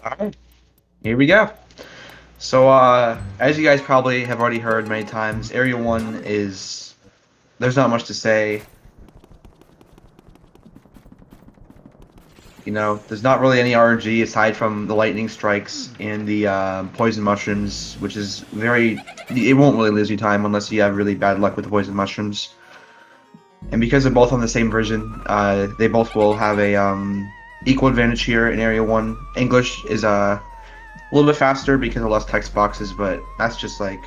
Alright, here we go. So, as you guys probably have already heard many times, Area 1 is... There's not much to say. You know, there's not really any RNG aside from the lightning strikes and the poison mushrooms, which is very... It won't really lose you time unless you have really bad luck with the poison mushrooms. And because they're both on the same version, they both will have a equal advantage here in Area 1. English is a little bit faster because of less text boxes, but that's just like...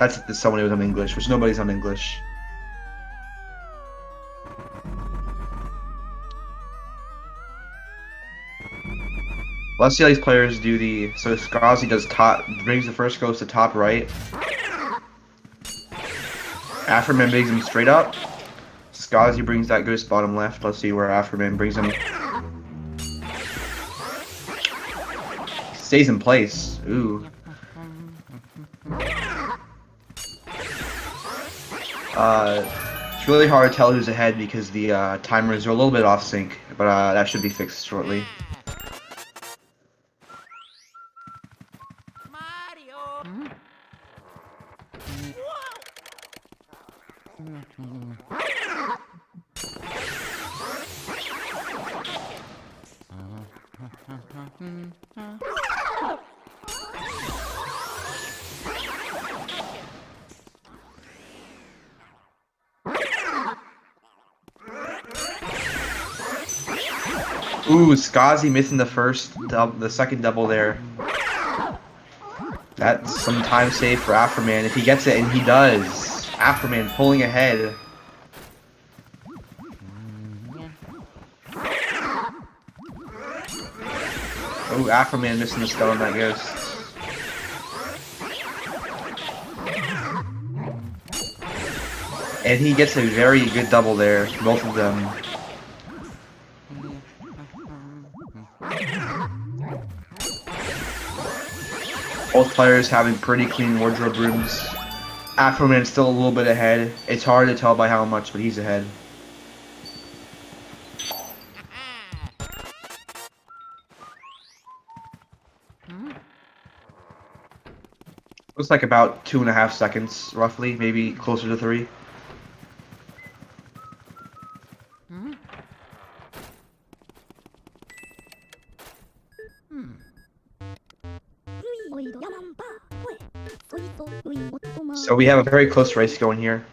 That's if someone who's on English, which nobody's on English. Let's see how these players do the... So Skozzy does top... Brings the first ghost to top right. Afroman brings him straight up. Skozzy brings that ghost bottom left. Let's see where Afroman brings him. Stays in place. Ooh. It's really hard to tell who's ahead because the timers are a little bit off sync, but that should be fixed shortly. Ooh, Skozzy missing the second double there. That's some time saved for Afroman if he gets it, and he does. Afroman pulling ahead. Oh, Afroman missing the stone that ghost. And he gets a very good double there, both of them. Both players having pretty clean wardrobe rooms. Afroman's still a little bit ahead. It's hard to tell by how much, but he's ahead. Looks like about 2.5 seconds, roughly, maybe closer to 3. So we have a very close race going here.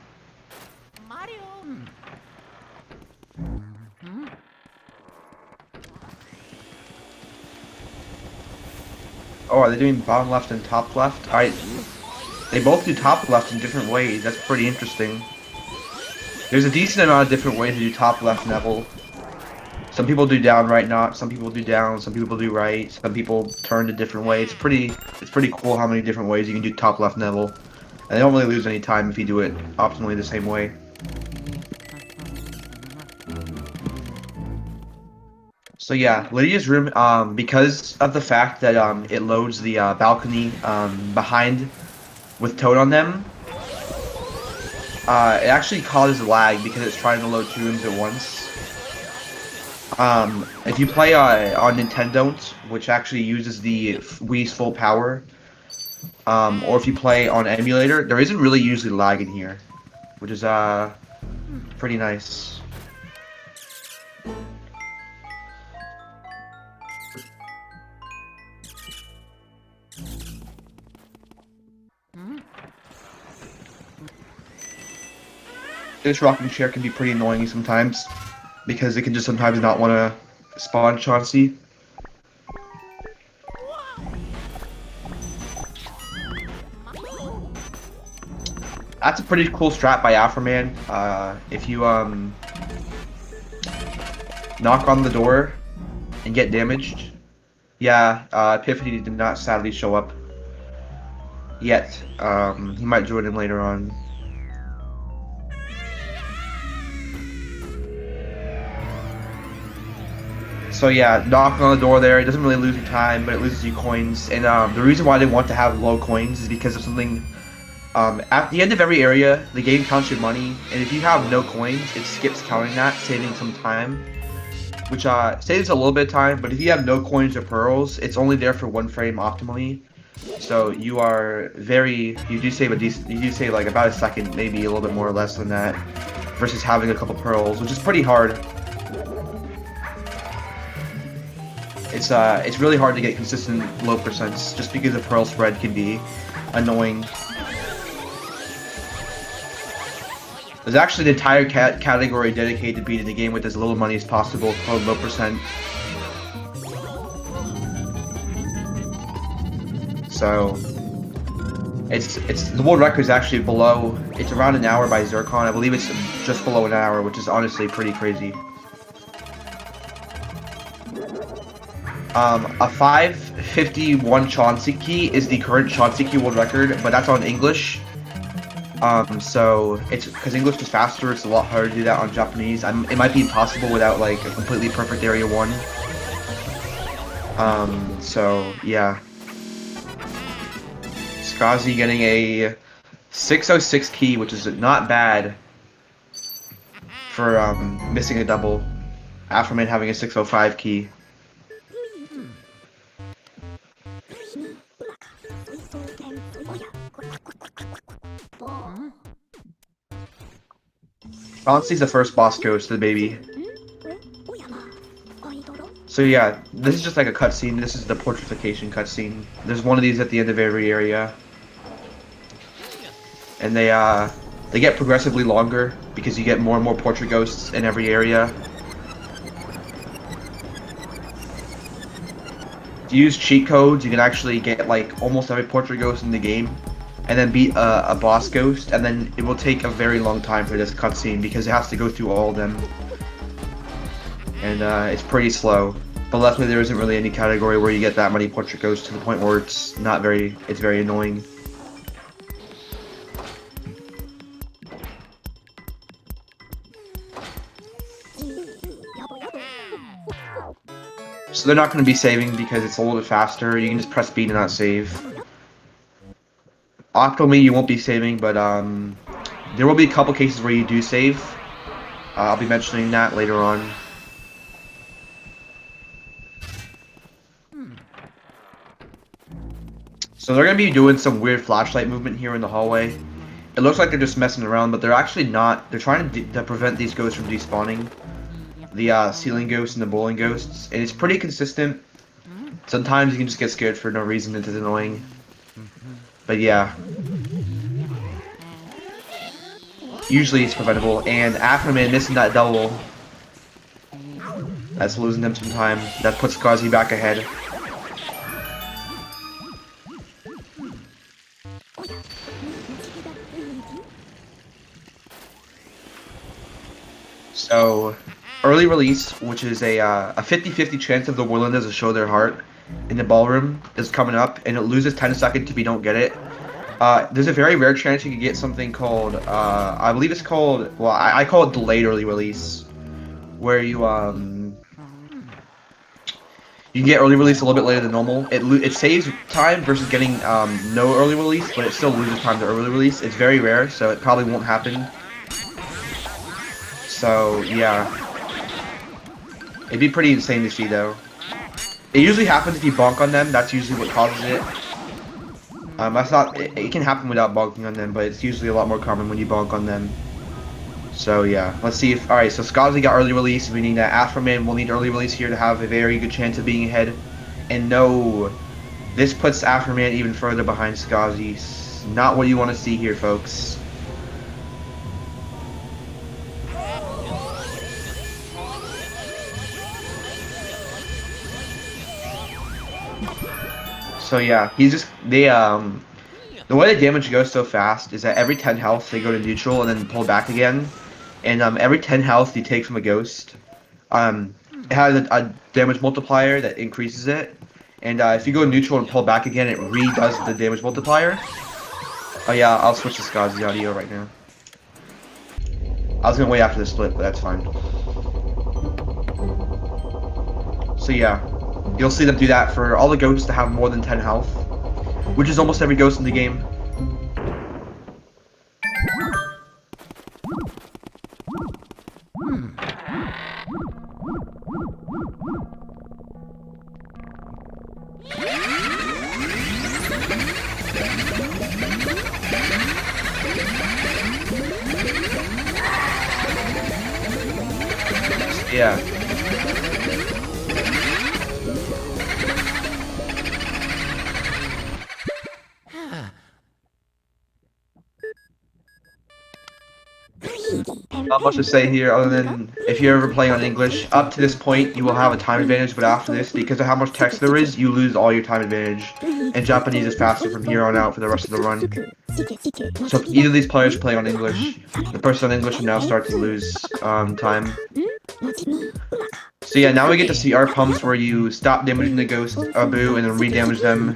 Oh, are they doing bottom left and top left? Alright. They both do top left in different ways. That's pretty interesting. There's a decent amount of different ways to do top left Neville. Some people do down right not, some people do down, some people do right, some people turn to different ways. It's pretty cool how many different ways you can do top left Neville. And they don't really lose any time if you do it optimally the same way. So yeah, Lydia's room, because of the fact that it loads the balcony behind with Toad on them, it actually causes lag because it's trying to load 2 rooms at once. If you play on Nintendo, which actually uses the Wii's full power, or if you play on emulator, there isn't really usually lag in here, which is pretty nice. This rocking chair can be pretty annoying sometimes, because it can just sometimes not want to spawn Chauncey. That's a pretty cool strat by Afroman. If you knock on the door and get damaged. Yeah, Epiphany did not sadly show up yet. He might join in later on. So yeah, knocking on the door there, it doesn't really lose you time, but it loses you coins. And the reason why they want to have low coins is because of something. At the end of every area, the game counts your money, and if you have no coins, it skips counting that, saving some time. which saves a little bit of time, but if you have no coins or pearls, it's only there for 1 frame optimally. So you are you do save you do save like about a second, maybe a little bit more or less than that, versus having a couple pearls, which is pretty hard. It's really hard to get consistent low percents, just because the pearl spread can be annoying. There's actually an entire category dedicated to beating the game with as little money as possible, called low percent. So it's the world record is actually below. It's around an hour by Zircon. I believe it's just below an hour, which is honestly pretty crazy. A 551 Chauncey key is the current Chauncey key world record, but that's on English. So it's because English is faster. It's a lot harder to do that on Japanese. It might be impossible without like a completely perfect area 1. So yeah. Skozzy getting a 606 key, which is not bad for missing a double. Afroman having a 605 key. Chauncey's the first boss ghost to the baby. So yeah, this is just like a cutscene. This is the portrification cutscene. There's one of these at the end of every area. And they get progressively longer because you get more and more portrait ghosts in every area. If you use cheat codes, you can actually get like almost every portrait ghost in the game, and then beat a boss ghost, and then it will take a very long time for this cutscene because it has to go through all of them. And it's pretty slow. But luckily there isn't really any category where you get that many portrait ghosts to the point where it's very annoying. So they're not going to be saving because it's a little bit faster. You can just press B to not save. Optimally, you won't be saving, but there will be a couple cases where you do save. I'll be mentioning that later on. So they're going to be doing some weird flashlight movement here in the hallway. It looks like they're just messing around, but they're actually not. They're trying to prevent these ghosts from despawning. The ceiling ghosts and the bowling ghosts, and it's pretty consistent. Sometimes you can just get scared for no reason. It's annoying, but yeah, usually it's preventable. And Afroman missing that double, that's losing them some time. That puts Skozzy back ahead. So early release, which is a 50-50 chance of the Warlanders to show their heart in the ballroom, is coming up, and it loses 10 seconds if you don't get it. There's a very rare chance you can get something called, I believe it's called, well, I call it delayed early release, where you can get early release a little bit later than normal. It saves time versus getting no early release, but it still loses time to early release. It's very rare, so it probably won't happen. So yeah. It'd be pretty insane to see, though. It usually happens if you bonk on them. That's usually what causes it. That's not. It can happen without bonking on them, but it's usually a lot more common when you bonk on them. So yeah, let's see if. All right, so Skozzy got early release, meaning that Afroman will need early release here to have a very good chance of being ahead. And no, this puts Afroman even further behind Skozzy. Not what you want to see here, folks. So yeah, the way the damage goes so fast is that every 10 health they go to neutral and then pull back again, and every 10 health you take from a ghost, it has a damage multiplier that increases it, and if you go neutral and pull back again, it redoes the damage multiplier. Oh yeah, I'll switch to Skozzy audio right now. I was gonna wait after the split, but that's fine. So yeah. You'll see them do that for all the ghosts to have more than 10 health, which is almost every ghost in the game. Yeah. Not much to say here other than if you're ever playing on English, up to this point you will have a time advantage, but after this, because of how much text there is, you lose all your time advantage. And Japanese is faster from here on out for the rest of the run. So if either of these players play on English, the person on English will now start to lose time. So yeah, now we get to see art pumps where you stop damaging the ghost Boo and then re-damage them,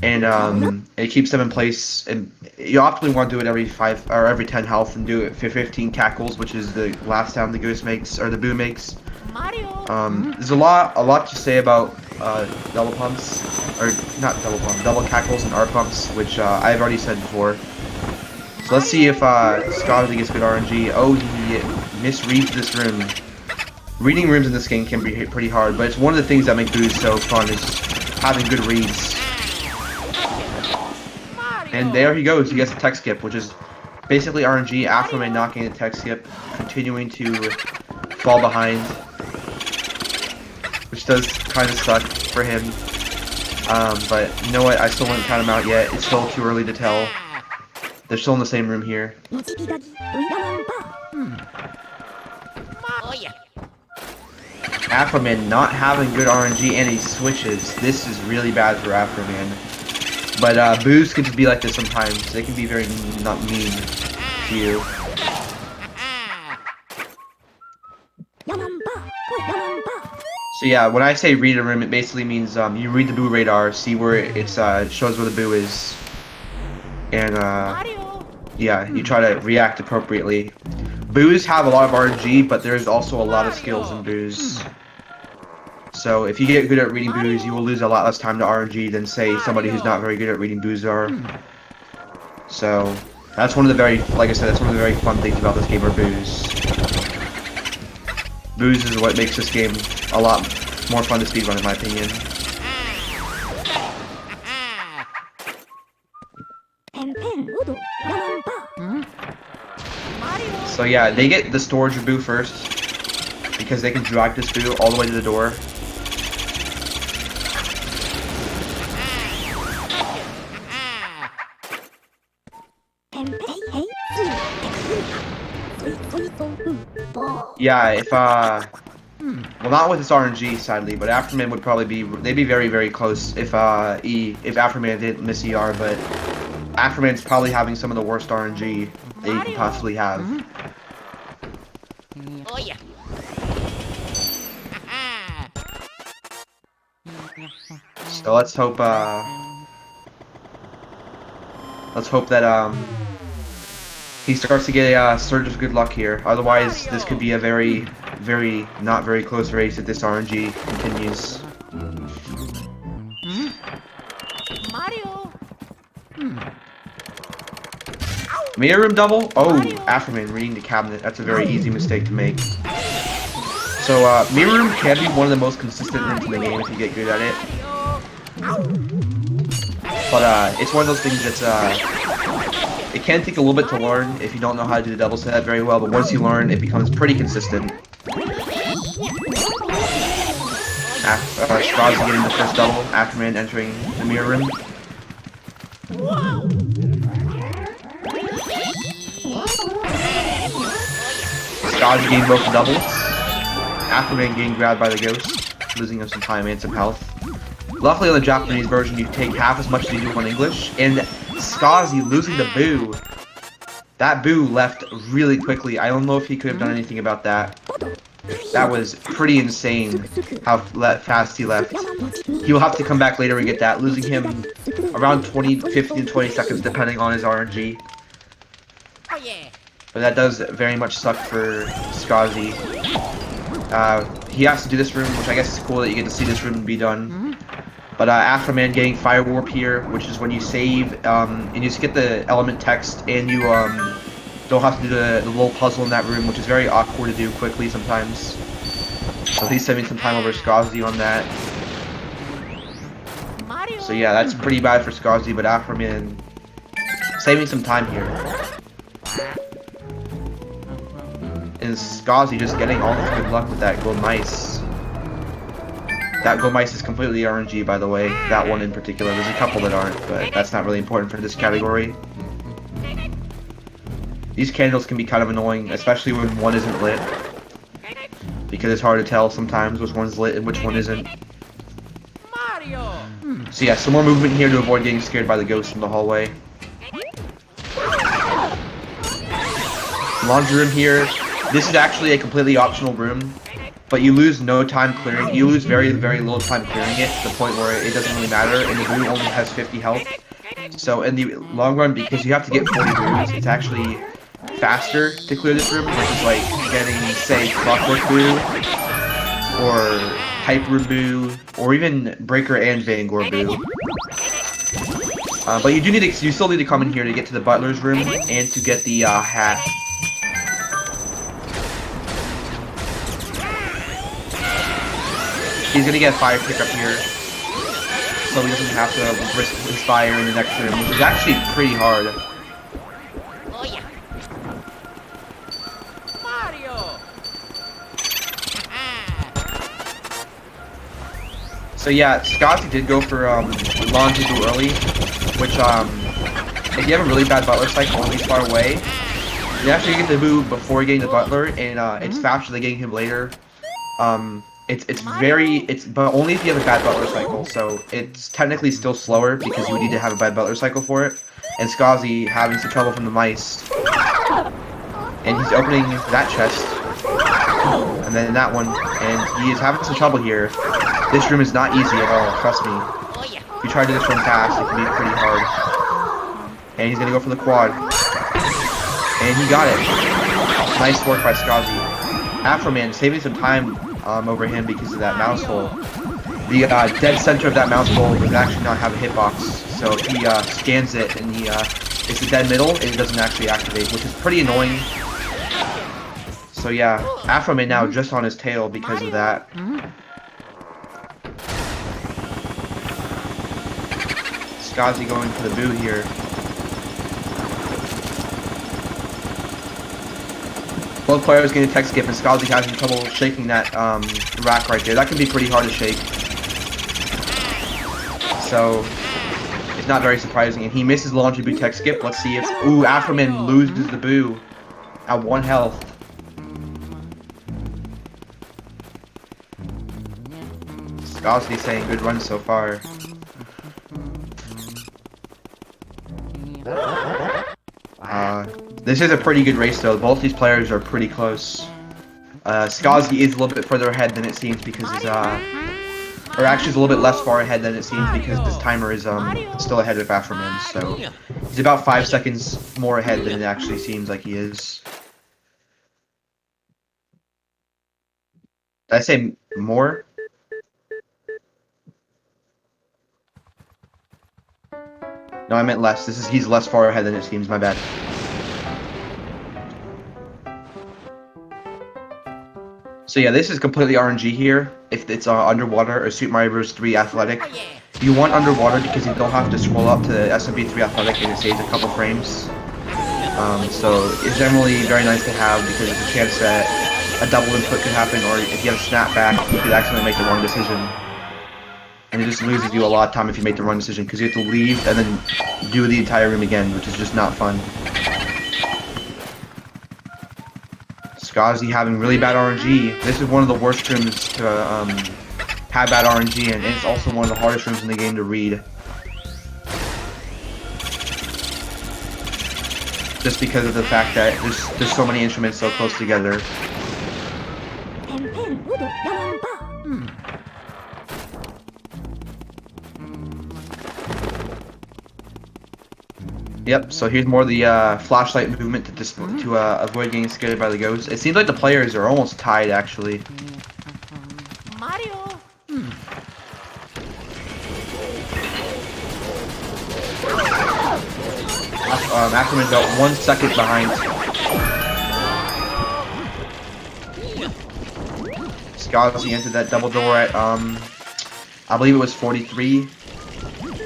and it keeps them in place. And you optimally want to do it every 5 or every 10 health, and do it for 15 cackles, which is the last sound the ghost makes or the Boo makes. There's a lot to say about double pumps, or not double pumps, double cackles and art pumps, which I've already said before. So let's see if Skozzy gets good RNG. Oh, he misreads this room. Reading rooms in this game can be pretty hard, but it's one of the things that make Boos so fun is having good reads. And there he goes, he gets a tech skip, which is basically RNG, Afroman knocking a tech skip, continuing to fall behind, which does kind of suck for him. But you know what, I still wouldn't count him out yet, it's still too early to tell. They're still in the same room here. Afroman not having good RNG, and he switches. This is really bad for Afroman. But Boos can just be like this sometimes. They can be very not mean to you. So yeah, when I say read a room, it basically means you read the Boo radar, see where it shows where the Boo is, and yeah, you try to react appropriately. Boos have a lot of RNG, but there's also a lot of skills in Boos. So if you get good at reading Boos, you will lose a lot less time to RNG than, say, somebody who's not very good at reading Boos are. So that's one of the very, like I said, that's one of the very fun things about this game are Boos. Boos is what makes this game a lot more fun to speedrun, in my opinion. So yeah, they get the storage of Boo first, because they can drag this Boo all the way to the door. Yeah, if well, not with this RNG, sadly, but Afterman would probably be, they'd be very, very close if Afterman didn't miss ER, but Afterman's probably having some of the worst RNG that you can possibly have. Oh yeah. So let's hope that he starts to get a surge of good luck here. Otherwise, this could be a very, very not very close race if this RNG continues. Mario. Mirror room double? Oh, Afroman reading the cabinet. That's a very easy mistake to make. So, mirror room can be one of the most consistent rooms in the game if you get good at it. But, it's one of those things that's, it can take a little bit to learn if you don't know how to do the double setup very well, but once you learn, it becomes pretty consistent. Skozzy getting the first double, Afterman entering the mirror room. Skozzy getting both the doubles. Afterman getting grabbed by the ghost, losing him some time and some health. Luckily on the Japanese version, you take half as much as you do on English, and Skozzy losing the Boo. That Boo left really quickly. I don't know if he could have done anything about that. That was pretty insane how fast he left. He will have to come back later and get that, losing him around 15 to 20 seconds depending on his RNG. Oh yeah. But that does very much suck for Skozzy. He has to do this room, which I guess is cool that you get to see this room be done. But Afroman getting Fire Warp here, which is when you save, and you just get the element text, and you don't have to do the little puzzle in that room, which is very awkward to do quickly sometimes. So he's saving some time over Skozzy on that. Mario. So yeah, that's pretty bad for Skozzy, but Afroman saving some time here. And Skozzy just getting all the good luck with that gold mice. That gold mice is completely RNG, by the way. That one in particular. There's a couple that aren't, but that's not really important for this category. These candles can be kind of annoying, especially when one isn't lit. Because it's hard to tell sometimes which one's lit and which one isn't. Mario. So yeah, some more movement here to avoid getting scared by the ghost in the hallway. Laundry room here. This is actually a completely optional room, but you lose no time clearing. You lose very, very little time clearing it to the point where it doesn't really matter, and the room only has 50 health. So in the long run, because you have to get 40 rooms, it's actually faster to clear this room, which is like getting, say, Clockwork Boo, or Hyper Boo, or even Breaker and Vanguard Boo. But you still need to come in here to get to the Butler's room and to get the hat. He's gonna get a fire pickup here, so he doesn't have to risk his fire in the next room, which is actually pretty hard. Oh yeah. Mario. So yeah, Skozzy did go for laundry too early, which if you have a really bad butler cycle and he's far away, you actually get the boo before getting the butler, and it's faster than getting him later. But only if you have a bad butler cycle, so it's technically still slower because you would need to have a bad butler cycle for it. And Skozzy having some trouble from the mice. And he's opening that chest. And then that one. And he is having some trouble here. This room is not easy at all, trust me. If you try to do this one fast, it can be pretty hard. And he's gonna go for the quad. And he got it. Nice work by Skozzy. Afroman saving some time over him because of that mouse hole. The dead center of that mouse hole does actually not have a hitbox, so if he scans it and it's the dead middle, it doesn't actually activate, which is pretty annoying. So yeah, Afroman now just on his tail because of that. Skozzy going for the boo here. Both players getting tech skip, and Skozzy having trouble shaking that rack right there. That can be pretty hard to shake. So it's not very surprising. And he misses laundry boo tech skip. Let's see if Afroman loses the boo at 1 health. Skozzy saying good run so far. This is a pretty good race though. Both these players are pretty close. Skozzy is a little bit further ahead than it seems because his or actually is a little bit less far ahead than it seems because his timer is still ahead of Afroman. So he's about 5 seconds more ahead than it actually seems like he is. Did I say more? No, I meant less. He's less far ahead than it seems. My bad. So yeah, this is completely RNG here. If it's underwater or Super Mario Bros. 3 Athletic, you want underwater because you don't have to scroll up to SMB 3 Athletic and it saves a couple frames. So it's generally very nice to have because there's a chance that a double input could happen, or if you have a snapback, you could accidentally make the wrong decision. And it just loses you a lot of time if you make the wrong decision because you have to leave and then do the entire room again, which is just not fun. Skozzy having really bad RNG. This is one of the worst rooms to have bad RNG in, and it's also one of the hardest rooms in the game to read. Just because of the fact that there's so many instruments so close together. Yep, so here's more of the flashlight movement to avoid getting scared by the ghosts. It seems like the players are almost tied, actually. Mario. Afroman's about 1 second behind. Skozzy entered that double door at, I believe it was 43,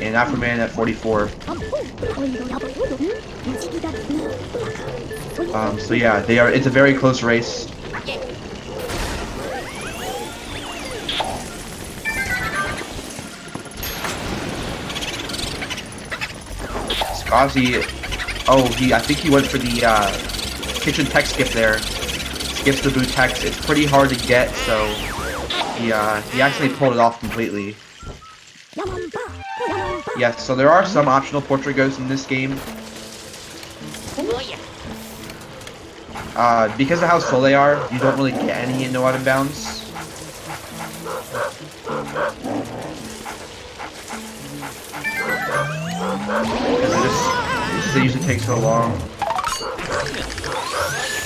and Afroman at 44. So yeah, it's a very close race. Skozzy, I think he went for the kitchen tech skip there. Skips the boot text. It's pretty hard to get, so he actually pulled it off completely. Yes, so there are some optional portrait ghosts in this game. Because of how slow they are, you don't really get any in no out of bounds. Because they usually take so long.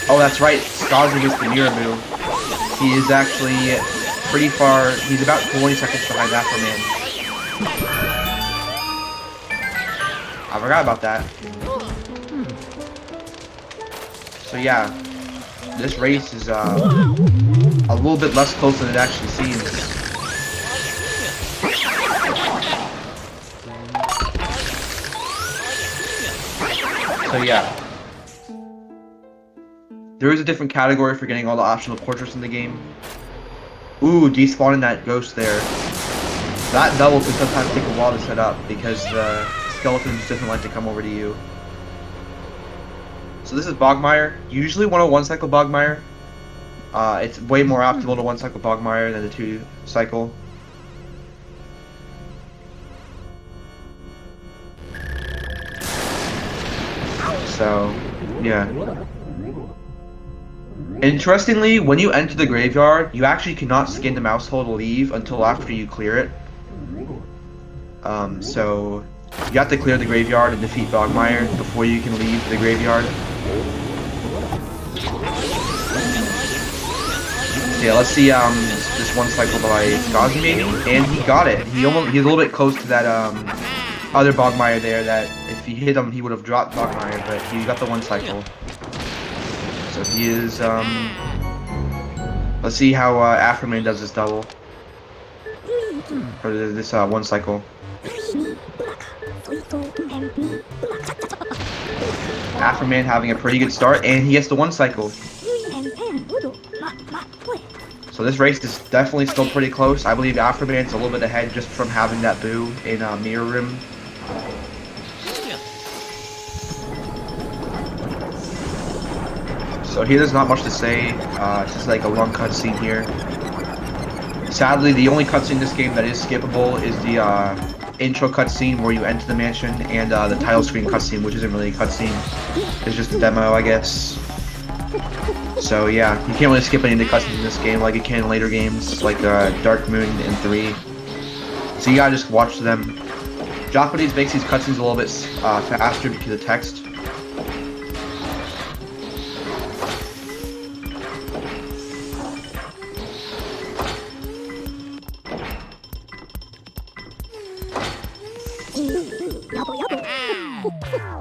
Oh, that's right. Skozzy was the mirror move. He is actually pretty far. He's about 20 seconds behind Afroman. I forgot about that. So yeah, this race is a little bit less close than it actually seems. So yeah. There is a different category for getting all the optional portraits in the game. Ooh, despawning that ghost there. That double can sometimes take a while to set up because the skeleton just doesn't like to come over to you. So this is Bogmire. Usually 101 cycle Bogmire. It's way more optimal to 1 cycle Bogmire than the 2 cycle. So, yeah. Interestingly, when you enter the graveyard, you actually cannot skin the mouse hole to leave until after you clear it. So you have to clear the graveyard and defeat Bogmire before you can leave the graveyard. So yeah, let's see this 1 cycle by Skozzy maybe, and he got it. He's a little bit close to that other Bogmire there. That if he hit him, he would have dropped Bogmire, but he got the 1 cycle. So he is, let's see how Afroman does this double. Or this 1 cycle. Afroman having a pretty good start, and he gets the 1 cycle. So this race is definitely still pretty close. I believe Afroman's a little bit ahead just from having that boo in Mirror Room. So here there's not much to say, it's just like a long cutscene here. Sadly, the only cutscene in this game that is skippable is the intro cutscene where you enter the mansion, and the title screen cutscene, which isn't really a cutscene. It's just a demo, I guess. So yeah, you can't really skip any of the cutscenes in this game like you can in later games, like Dark Moon and 3. So you gotta just watch them. Japanese makes these cutscenes a little bit faster because of text.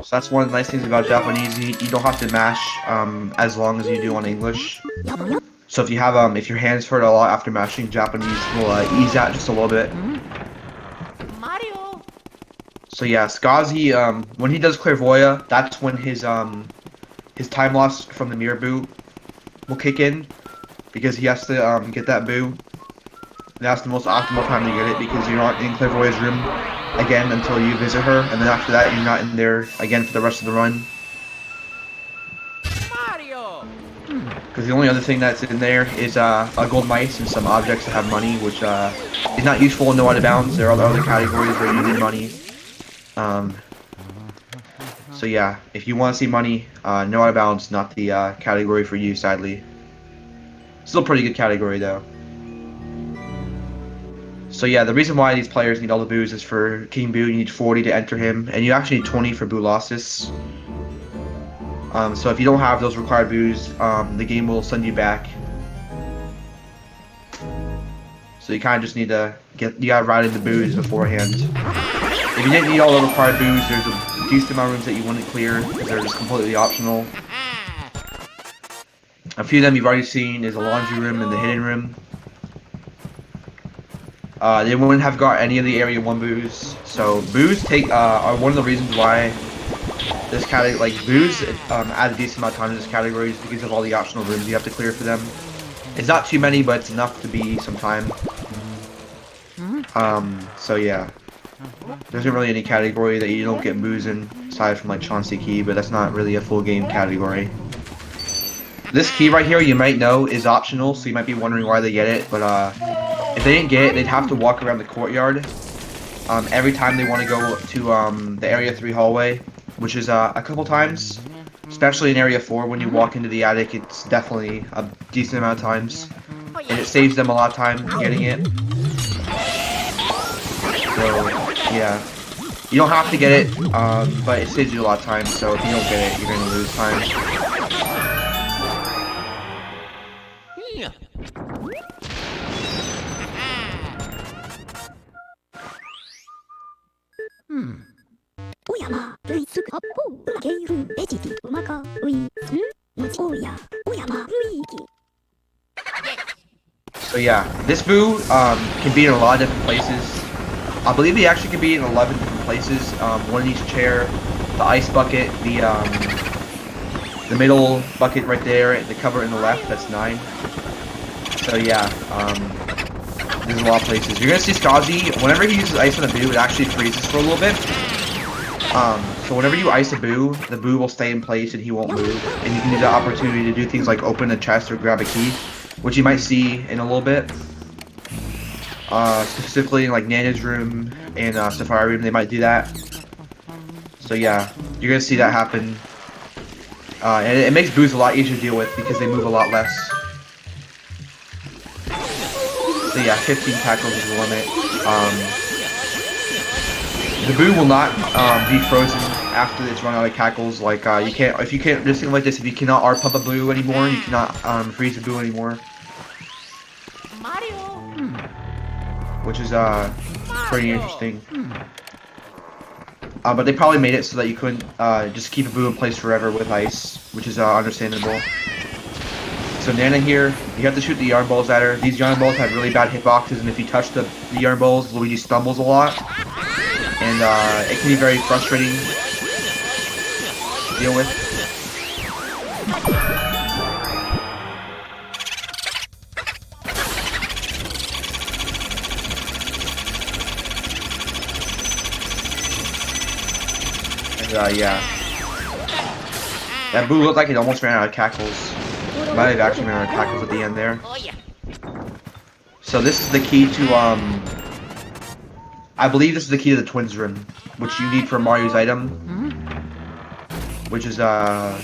So that's one of the nice things about Japanese. You don't have to mash as long as you do on English. So if you have if your hands hurt a lot after mashing, Japanese will ease that just a little bit. Mario. So yeah, Skozzy, when he does Clairvoya, that's when his time loss from the mirror boo will kick in, because he has to get that boo. That's the most optimal time to get it, because you're not in Clairvoya's room again until you visit her, and then after that you're not in there again for the rest of the run. Mario. Because the only other thing that's in there is a gold mice and some objects that have money, which is not useful in No Out of Bounds. There are other categories where you need money. So yeah, if you want to see money, No Out of Bounds not the category for you, sadly. Still a pretty good category though. So yeah, the reason why these players need all the boos is for King Boo, you need 40 to enter him, and you actually need 20 for Boo Losses. So if you don't have those required boos, the game will send you back. So you kind of just need to you gotta ride in the boos beforehand. If you didn't need all the required boos, there's a decent amount of rooms that you wouldn't clear, because they're just completely optional. A few of them you've already seen is a laundry room and the hidden room. they wouldn't have got any of the Area 1 boos. So boos are one of the reasons why this category, like boos, add a decent amount of time to this category is because of all the optional rooms you have to clear for them. It's not too many, but it's enough to be some time. So yeah. There isn't really any category that you don't get boos in, aside from like Chauncey Key, but that's not really a full game category. This key right here, you might know, is optional, so you might be wondering why they get it, but if they didn't get it, they'd have to walk around the courtyard every time they want to go to the Area 3 hallway, which is a couple times, especially in Area 4. When you walk into the attic, it's definitely a decent amount of times, and it saves them a lot of time getting it. So, yeah. You don't have to get it, but it saves you a lot of time, so if you don't get it, you're going to lose time. So yeah, this boo can be in a lot of different places. I believe he actually can be in 11 different places. One in each chair, the ice bucket, the middle bucket right there, the cover in the left, that's 9. So yeah, there's a lot of places. You're gonna see Skozzy, whenever he uses ice on a boo, it actually freezes for a little bit. So whenever you ice a boo, the boo will stay in place and he won't move. And you can use that opportunity to do things like open a chest or grab a key, which you might see in a little bit. Specifically in like Nana's room and Safari room, they might do that. So yeah, you're gonna see that happen. And it makes boos a lot easier to deal with because they move a lot less. So yeah, 15 tackles is the limit. The boo will not be frozen after it's run out of tackles. Like you can't, if you can't, just think like this, if you cannot R-pump a boo anymore, you cannot freeze a boo anymore. Which is pretty interesting. But they probably made it so that you couldn't just keep a boo in place forever with ice, which is understandable. So Nana here, you have to shoot the yarn balls at her. These yarn balls have really bad hitboxes, and if you touch the yarn balls, Luigi stumbles a lot. And it can be very frustrating to deal with. And yeah. That boo looked like it almost ran out of tackles. It might have actually ran out of tackles at the end there. So this is the key to, I believe this is the key to the Twins room, which you need for Mario's item. Which is, there's a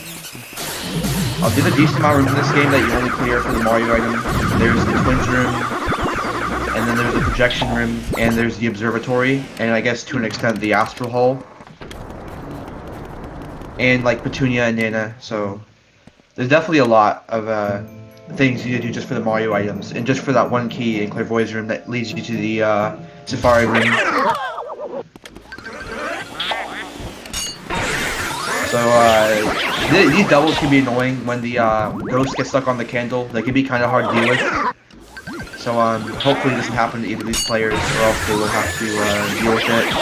decent amount of rooms in this game that you only clear for the Mario item. There's the Twins room, and then there's the projection room, and there's the observatory, and I guess to an extent the Astral Hall. And like Petunia and Nana, so there's definitely a lot of things you need to do just for the Mario items, and just for that one key in Clairvoyant's room that leads you to the Safari room. So these doubles can be annoying when the ghost gets stuck on the candle. They can be kind of hard to deal with. So hopefully it doesn't happen to either of these players, or else they will have to deal with it.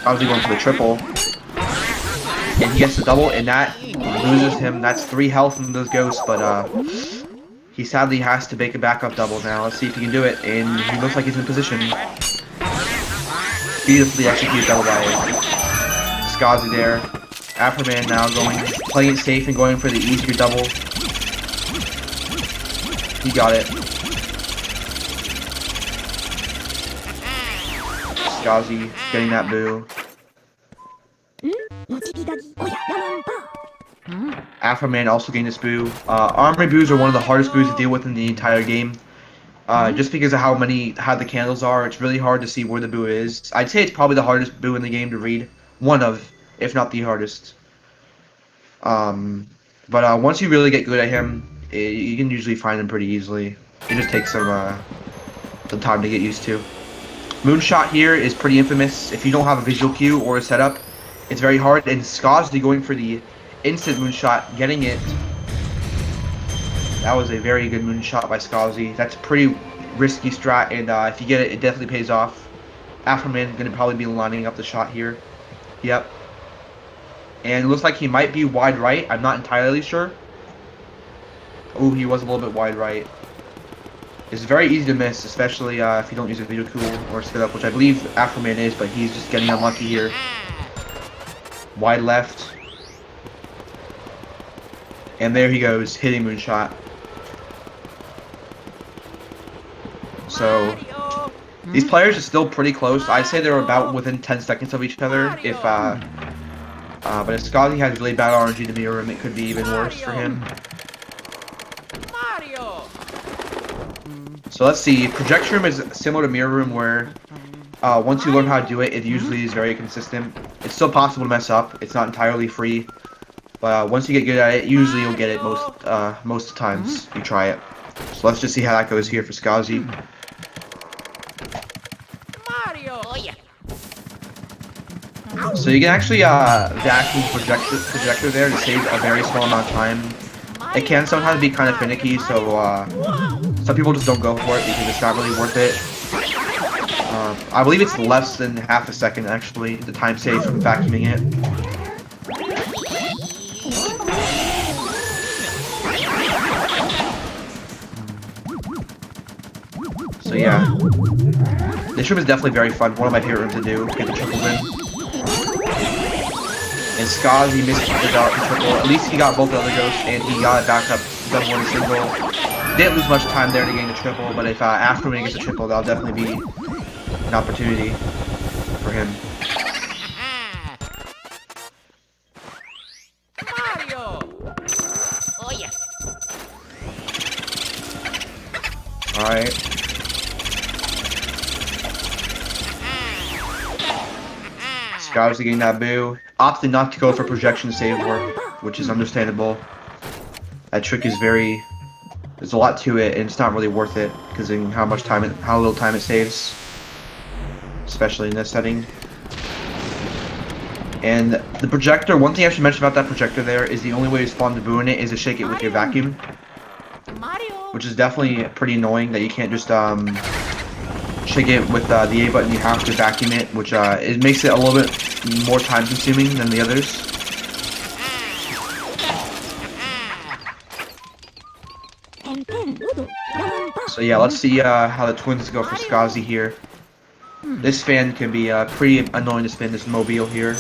Obviously going for the triple, and he gets the double, and that loses him. That's 3 health from those ghosts, but he sadly has to make a backup double now. Let's see if he can do it, and he looks like he's in position. Beautifully executed double by Skozzy there. Afroman now playing it safe and going for the easier double. He got it. Skozzy getting that boo. Afroman also getting this boo. Armory boos are one of the hardest boos to deal with in the entire game. Just because of how the candles are, it's really hard to see where the boo is. I'd say it's probably the hardest boo in the game to read. One of, if not the hardest. But once you really get good at him, you can usually find him pretty easily. It just takes some time to get used to. Moonshot here is pretty infamous. If you don't have a visual cue or a setup, it's very hard. And Skozzy going for the instant moonshot, getting it, That was a very good moonshot by Skozzy. That's a pretty risky strat, and if you get it, it definitely pays off. Afroman going to probably be lining up the shot here. Yep. And it looks like he might be wide right. I'm not entirely sure. Oh, he was a little bit wide right. It's very easy to miss, especially if you don't use a video tool or spit up, which I believe Afroman is, but he's just getting unlucky here. Wide left. And there he goes, hitting moonshot. So these players are still pretty close. I'd say they're about within 10 seconds of each other. If but if Skozzy has really bad RNG to mirror him, it could be even worse for him. So let's see. Projection room is similar to mirror room, where once you learn how to do it, it usually is very consistent. It's still possible to mess up. It's not entirely free, but once you get good at it, usually you'll get it most times you try it. So let's just see how that goes here for Skozzy. So you can actually vacuum projector there to save a very small amount of time. It can sometimes be kind of finicky, so some people just don't go for it because it's not really worth it. I believe it's less than half a second actually, the time saved from vacuuming it. So yeah, this room is definitely very fun. One of my favorite rooms to do, get the triple win. And Skozzy missed the triple. At least he got both the other ghosts, and he got it back up double and single. Didn't lose much time there to gain the triple, but if Afroman gets a triple, that'll definitely be an opportunity for him. Alright. Skozzy getting that boo. Opted not to go for projection to save work, which is understandable. That trick is there's a lot to it, and it's not really worth it because of how little time it saves, especially in this setting. And the projector, one thing I should mention about that projector there is the only way to spawn the boo in it is to shake it with your vacuum, which is definitely pretty annoying that you can't just shake it with the A button. You have to vacuum it, which it makes it a little bit more time consuming than the others. So yeah, let's see how the twins go for Skozzy here. This fan can be pretty annoying to spin, this mobile here.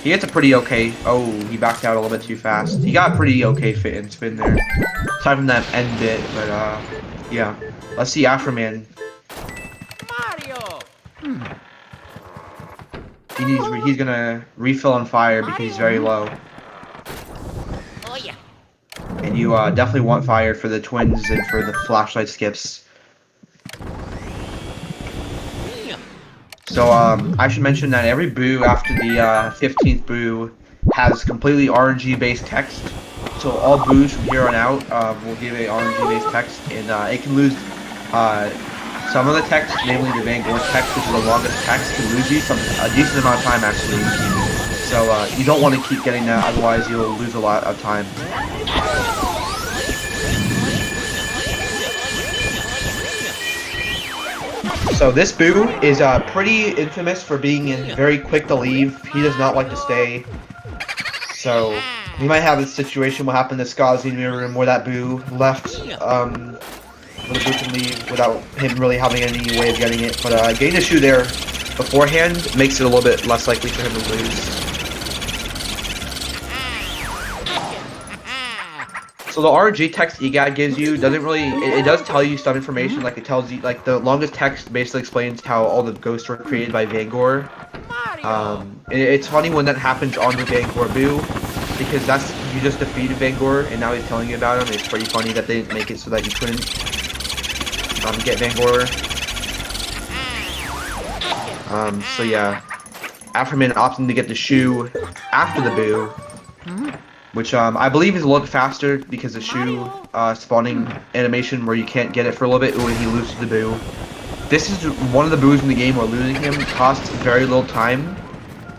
He gets a pretty okay... Oh, he backed out a little bit too fast. He got a pretty okay fit and spin there. Aside from that end bit, but yeah. Let's see Afroman. He's gonna refill on fire because he's very low. And you definitely want fire for the twins and for the flashlight skips. So I should mention that every boo after the 15th boo has completely RNG based text. So all boos from here on out will give a RNG based text, and it can lose some of the text, namely the Van Gogh text, which is the longest text, can lose you a decent amount of time actually. So you don't want to keep getting that, otherwise you'll lose a lot of time. So this boo is pretty infamous for being very quick to leave. He does not like to stay. So we might have this situation what happened to Skozzy in the mirror room where that boo left where the boo can leave without him really having any way of getting it. But getting the shoe there beforehand makes it a little bit less likely for him to lose. So the RNG text EGAD gives you doesn't really, it does tell you some information, like it tells you, like the longest text basically explains how all the ghosts were created by Van Gogh. It's funny when that happens on the Van Gogh boo, because you just defeated Van Gogh and now he's telling you about him. It's pretty funny that they didn't make it so that you couldn't get Van Gogh. So yeah, Afroman opting to get the shoe after the boo. Which I believe is a little bit faster because the shoe spawning animation where you can't get it for a little bit when he loses the boo. This is one of the boos in the game where losing him costs very little time,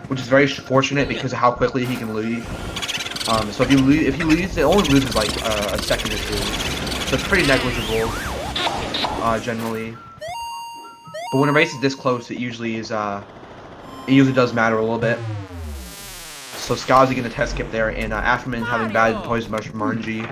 which is very fortunate because of how quickly he can leave. So if you lose, it only loses like a second or two. So it's pretty negligible, generally. But when a race is this close, it usually does matter a little bit. So Skozzy getting the test skip there, and Afroman having bad poison mushroom RNG.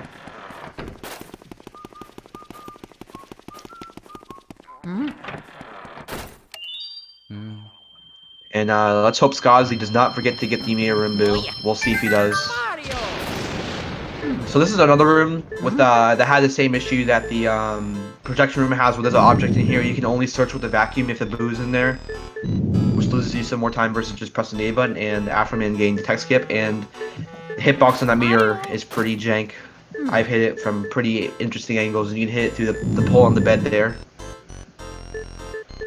And let's hope Skozzy does not forget to get the Mirimbu. We'll see if he does. Mario! So this is another room with that had the same issue that the projection room has, where there's an object in here. You can only search with the vacuum if the boo's in there, which loses you some more time versus just pressing the A button. And Afroman gained the tech skip, and the hitbox on that meter is pretty jank. I've hit it from pretty interesting angles, and you can hit it through the pole on the bed there.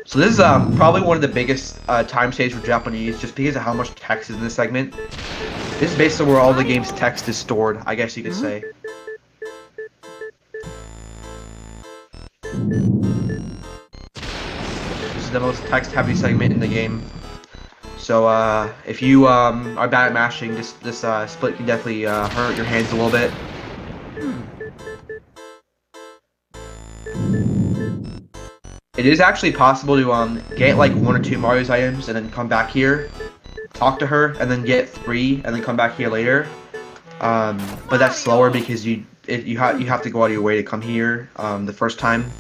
So this is probably one of the biggest time saves for Japanese, just because of how much text is in this segment. This is basically where all the game's text is stored, I guess you could say. This is the most text-heavy segment in the game. So if you are bad at mashing, this split can definitely hurt your hands a little bit. It is actually possible to get like 1 or 2 Mario's items and then come back here, talk to her, and then get 3 and then come back here later. But that's slower because you have to go out of your way to come here the first time.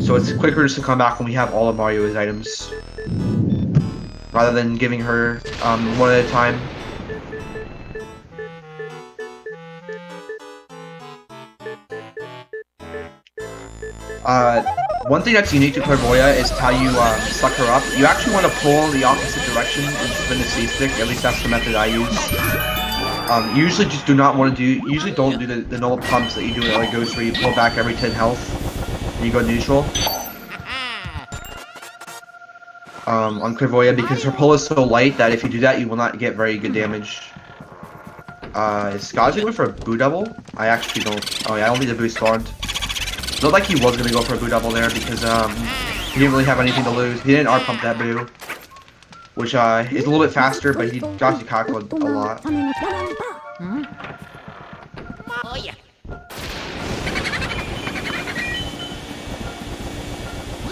So it's quicker just to come back when we have all of Mario's items, rather than giving her one at a time. One thing that's unique to Clairvoya is how you suck her up. You actually want to pull in the opposite direction and spin the C-stick. At least that's the method I use. Usually just do not want to do. Usually don't do the normal pumps that you do in other Ghosts where you pull back every 10 health and you go neutral. On Clairvoya, because her pull is so light that if you do that, you will not get very good damage. Is Skozzy going for a Boo Double? I actually don't. Oh yeah, I don't think the Boo spawned. Looked like he was gonna go for a Boo Double there because he didn't really have anything to lose. He didn't R-pump that Boo, which is a little bit faster, but he got you cackled a lot. Oh yeah.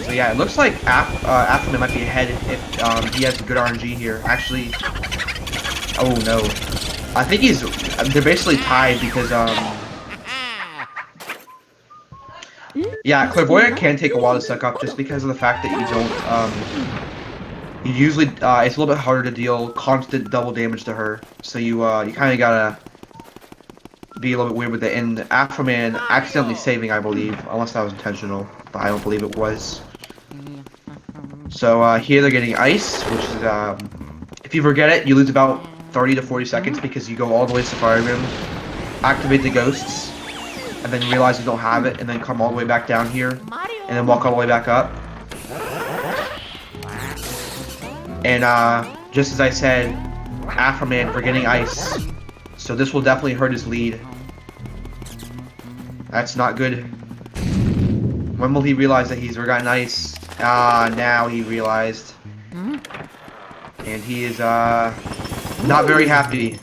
So yeah, it looks like Afroman might be ahead if he has good RNG here. Actually, oh no, I think they're basically tied because yeah, Clairvoya can take a while to suck up just because of the fact that you don't you usually it's a little bit harder to deal constant double damage to her. So you kind of gotta be a little bit weird with it. And Afroman accidentally saving, I believe, unless that was intentional, but I don't believe it was. So here they're getting ice, which is if you forget it, you lose about 30 to 40 seconds because you go all the way to Safari Room, activate the ghosts, and then realize you don't have it, and then come all the way back down here, and then walk all the way back up. And just as I said, Afroman for getting ice, so this will definitely hurt his lead. That's not good. When will he realize that he's forgotten ice? Now he realized. And he is not very happy.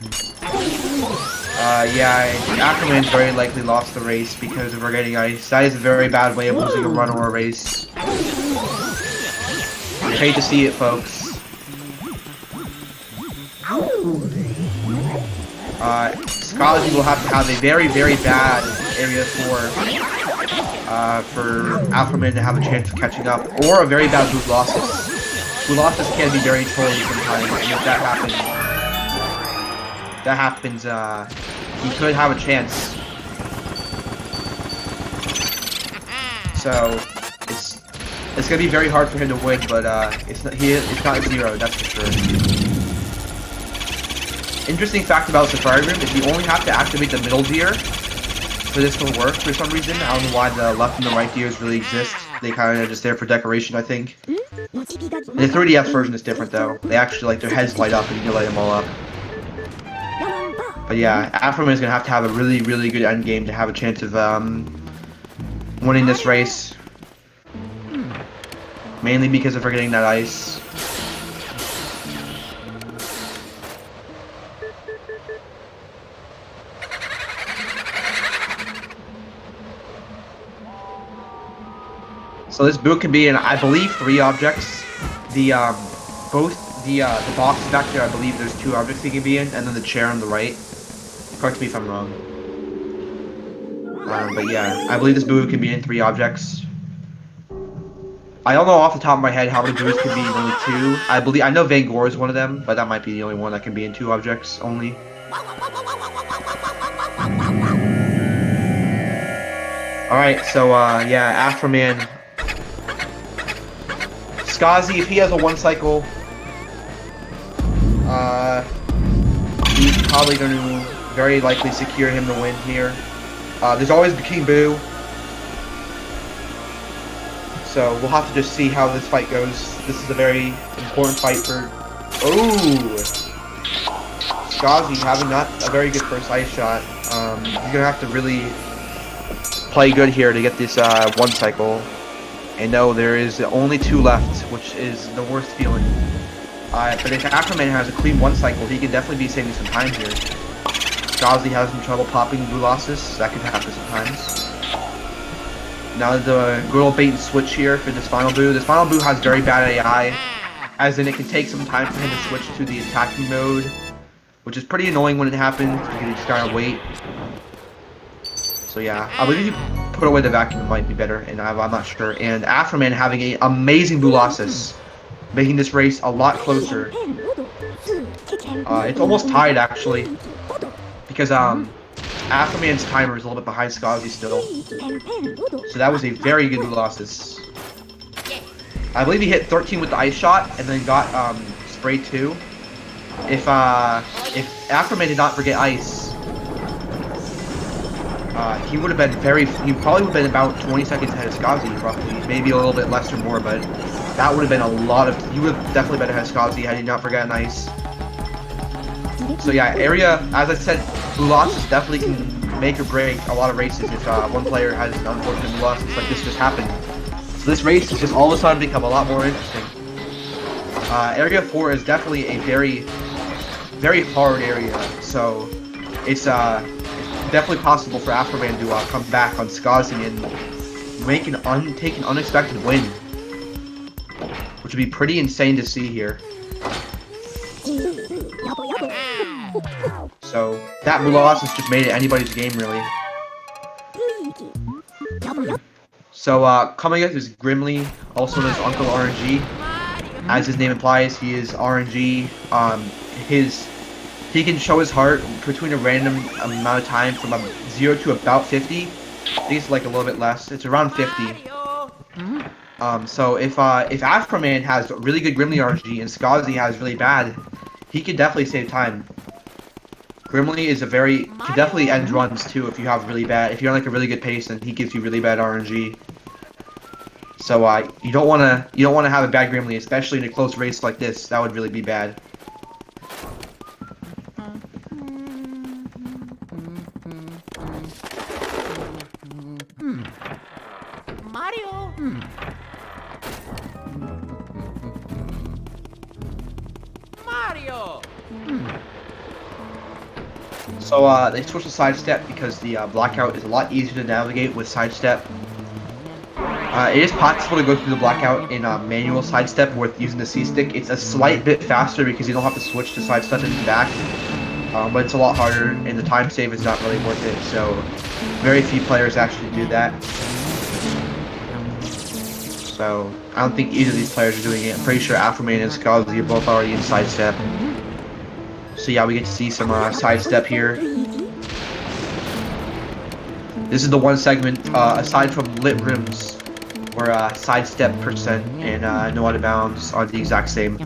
Yeah, Afroman's very likely lost the race because of forgetting ice. That is a very bad way of losing a run or a race. I hate to see it, folks. Skozzy will have to have a very, very bad area for Afroman to have a chance of catching up, or a very bad Blue Losses. Blue Losses can be very trolly sometimes, and if that happens, he could have a chance. So it's gonna be very hard for him to win, but it's not 0, that's for sure. Interesting fact about Safari Room is you only have to activate the middle gear for this to work for some reason. I don't know why the left and the right gears really exist. They kind of just there for decoration, I think. And the 3DS version is different though. They actually like their heads light up and you can light them all up. But yeah, Afroman is gonna have to have a really, really good end game to have a chance of winning this race. Mainly because of forgetting that ice. So this boot can be in, I believe, 3 objects. The both the boxes back there, I believe there's 2 objects they can be in, and then the chair on the right. Correct me if I'm wrong. But yeah, I believe this boot can be in 3 objects. I don't know off the top of my head how many boots can be in only 2. I know Van Gore is one of them, but that might be the only one that can be in 2 objects only. Alright, so yeah, Afroman. Skozzy, if he has a 1 cycle, he's probably going to very likely secure him the win here. There's always the King Boo. So we'll have to just see how this fight goes. This is a very important fight for... Oh! Skozzy having not a very good first ice shot. You're going to have to really play good here to get this 1 cycle. And no, there is only 2 left, which is the worst feeling. But if Afroman has a clean 1 cycle, he can definitely be saving some time here. Skozzy has some trouble popping blue losses. That can happen sometimes. Now the good old bait and switch here for this final boo. This final boo has very bad AI, as in it can take some time for him to switch to the attacking mode, which is pretty annoying when it happens, because you just gotta wait. So yeah, I believe if you put away the vacuum it might be better, and I'm not sure. And Afroman having an amazing blue losses, making this race a lot closer. It's almost tied actually, because Afroman's timer is a little bit behind Skozzy still. So that was a very good losses. I believe he hit 13 with the ice shot and then got spray 2. If Afroman did not forget ice, he would have been he probably would have been about 20 seconds ahead of Skozzy, roughly. Maybe a little bit less or more, but that would have been a lot of, he would have definitely been ahead of Skozzy had he not forgotten ice. So yeah, area, as I said, blue losses definitely can make or break a lot of races if one player has an unfortunate blue losses like this just happened. So this race has just all of a sudden become a lot more interesting. Area 4 is definitely a very, very hard area, so it's definitely possible for Afroman to come back on Skozzy and take an unexpected win, which would be pretty insane to see here. So that blue loss has just made it anybody's game, really. So coming up is Grimly, also known as Uncle RNG. As his name implies, he is RNG. He can show his heart between a random amount of time from 0 to about 50. I think it's like a little bit less. It's around 50. So if Afroman has really good Grimly RNG and Skozzy has really bad, he can definitely save time. Grimly is can definitely end runs too if you have really bad, if you're on like a really good pace and he gives you really bad RNG. So you don't wanna have a bad Grimly, especially in a close race like this. That would really be bad. Mario. Mario. So they switched to sidestep because the blackout is a lot easier to navigate with sidestep. It is possible to go through the blackout in manual sidestep with using the C-stick. It's a slight bit faster because you don't have to switch to sidestep and back, but it's a lot harder, and the time save is not really worth it, so very few players actually do that. So I don't think either of these players are doing it. I'm pretty sure Afroman and Skozzy are both already in sidestep. So yeah, we get to see some sidestep here. This is the one segment, aside from lit rims, where sidestep percent and no out of bounds are the exact same.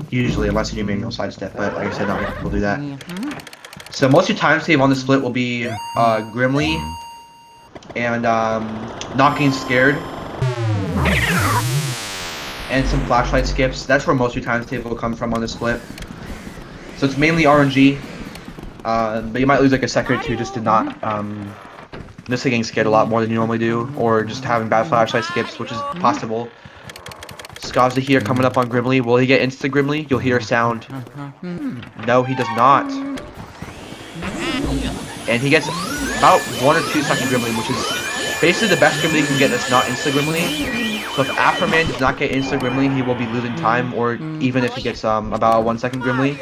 Usually, unless you do manual sidestep, but like I said, not many people do that. So most of your time save on the split will be Grimly and not getting scared, and some flashlight skips. That's where most of your time save will come from on the split. So it's mainly RNG, but you might lose like a second or two just to not, just getting scared a lot more than you normally do, or just having bad flashlight skips, which is possible. Skozzy here coming up on Grimly. Will he get insta Grimly? You'll hear a sound. No, he does not. And he gets about 1 or 2 second Grimly, which is basically the best Gimli you can get that's not insta-Gimli. So if Afroman does not get insta-Gimli, he will be losing time, or even if he gets about a 1 second Gimli.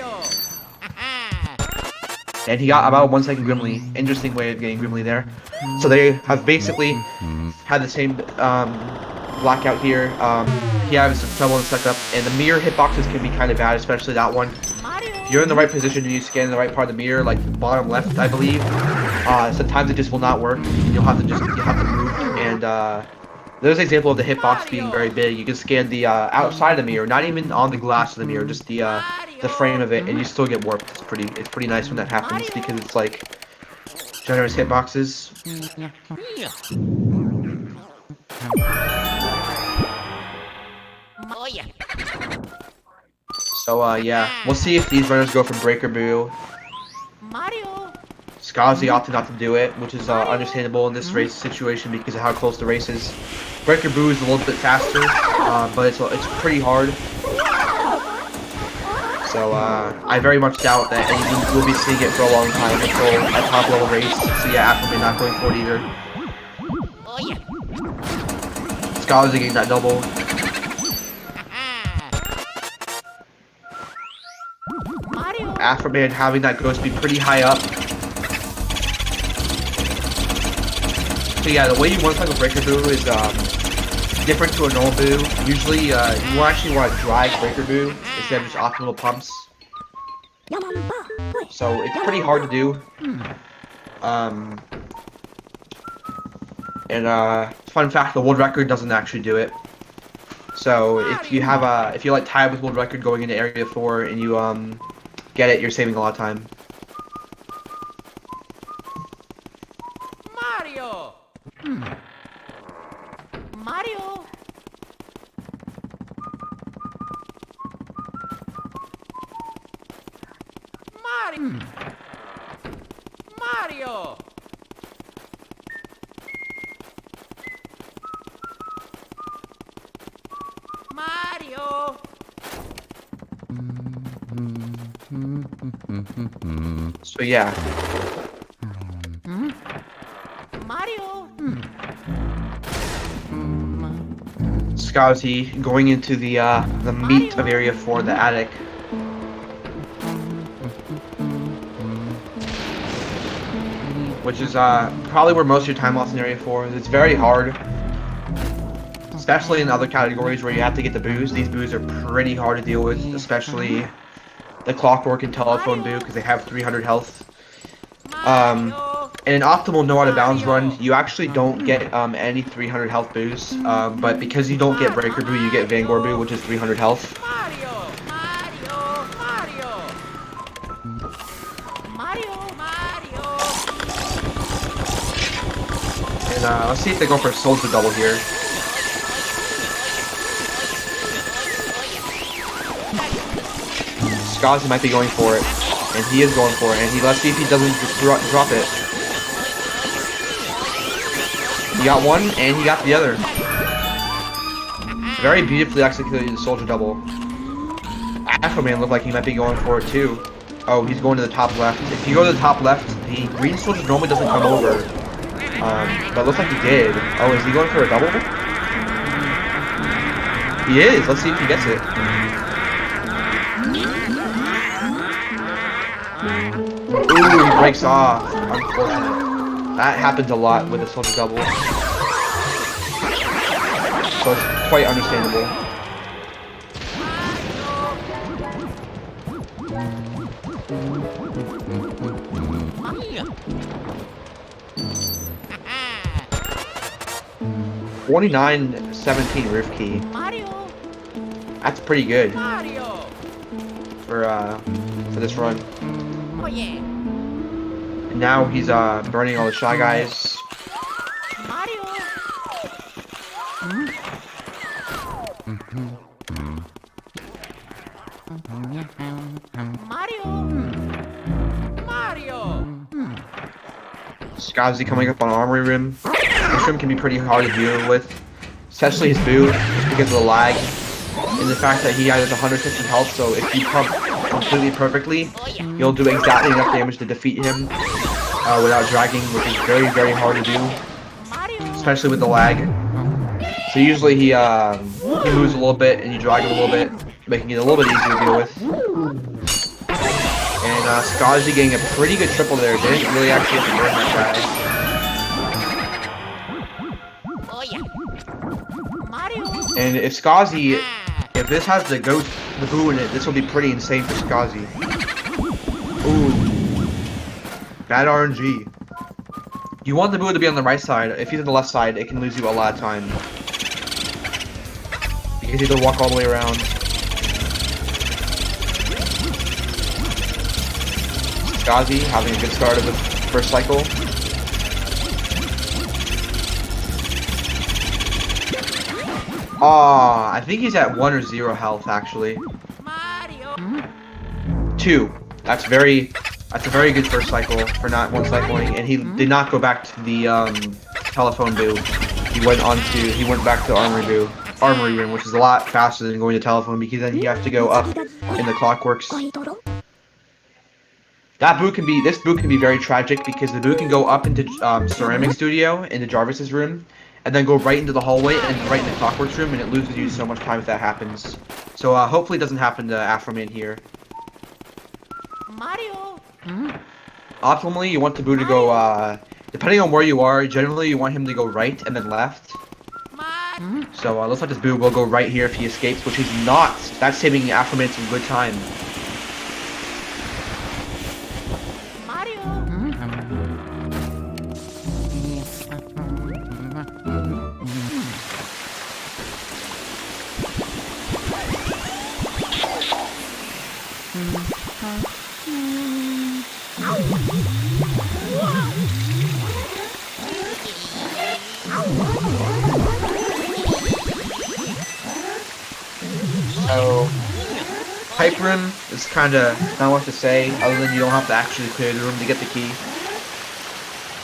And he got about a 1 second Gimli. Interesting way of getting Gimli there. So they have basically had the same blackout here. He has trouble in setup, and the mirror hitboxes can be kind of bad, especially that one. If you're in the right position and you scan the right part of the mirror, like bottom left, I believe, sometimes it just will not work. You'll have to move. And there's an example of the hitbox being very big. You can scan the outside of the mirror, not even on the glass of the mirror, just the frame of it, and you still get warped. It's pretty nice when that happens because it's like generous hitboxes. So yeah, we'll see if these runners go for Breaker Boo. Skozzy opted not to do it, which is understandable in this race situation because of how close the race is. Breaker Boo is a little bit faster, but it's pretty hard. So I very much doubt that we'll be seeing it for a long time until a top level race. So yeah, Afroman not going for it either. Skozzy getting that double. Afroman having that ghost be pretty high up. So yeah, the way you want to tackle Breaker Boo is different to a normal Boo. Usually, you actually want to drag Breaker Boo instead of just optimal pumps. So it's pretty hard to do. Fun fact: the world record doesn't actually do it. So if you're like tied with world record going into area 4 and you get it, you're saving a lot of time. Mario. Mario. Mario. Mario. So yeah. Mario. Skozzy going into the meat of area 4, the attic. Which is probably where most of your time lost in area 4. It's very hard. Especially in other categories where you have to get the boos. These boos are pretty hard to deal with, especially the Clockwork and Telephone Boo, because they have 300 health. In an optimal no out of bounds run, you actually don't get any 300 health boos, but because you don't get Breaker Boo, you get Vanguard Boo, which is 300 health. And let's see if they go for a Soldier double here. Skozzy might be going for it, and he is going for it, and let's see if he doesn't drop it. He got one, and he got the other. Very beautifully executed the Soldier double. Afroman looked like he might be going for it too. Oh, he's going to the top left. If you go to the top left, the green Soldier normally doesn't come over. But it looks like he did. Oh, is he going for a double? He is. Let's see if he gets it. Ooh, he breaks off. Unfortunate. That happens a lot with a Soldier double. So it's quite understandable. $49.17 roof key. That's pretty good for this run. Oh yeah. And now he's burning all the Shy Guys. Mario. Mario. Skozzy coming up on Armory Rim. This rim can be pretty hard to deal with, especially his Boo, just because of the lag and the fact that he has 150 health. So if you pump completely perfectly, you'll do exactly enough damage to defeat him without dragging, which is very, very hard to do. especially with the lag. So usually he moves a little bit and you drag him a little bit, making it a little bit easier to deal with. And Skozzy getting a pretty good triple there. Didn't really actually have to burn that guy. Oh yeah. Mario. And if Skozzy, if this has the boo in it, this will be pretty insane for Skozzy. Ooh. Bad RNG. You want the boo to be on the right side. If he's on the left side, it can lose you a lot of time. Because he has to walk all the way around. Skozzy having a good start of the first cycle. I think he's at 1 or 0 health actually. Mario. 2. That's a very good first cycle for not one cycling, and he did not go back to the telephone boo. He went back to armory room, which is a lot faster than going to telephone because then you have to go up in the clockworks. This boo can be very tragic because the boo can go up into ceramic studio into Jarvis's room, and then go right into the hallway and right in the clockworks room, and it loses you so much time if that happens. So hopefully it doesn't happen to Afroman here. Mario. Optimally, you want the boo to go, depending on where you are, generally you want him to go right and then left. So looks like this boo will go right here if he escapes, which he's not. That's saving Afroman some good time. So, pipe room is kind of not what to say, other than you don't have to actually clear the room to get the key.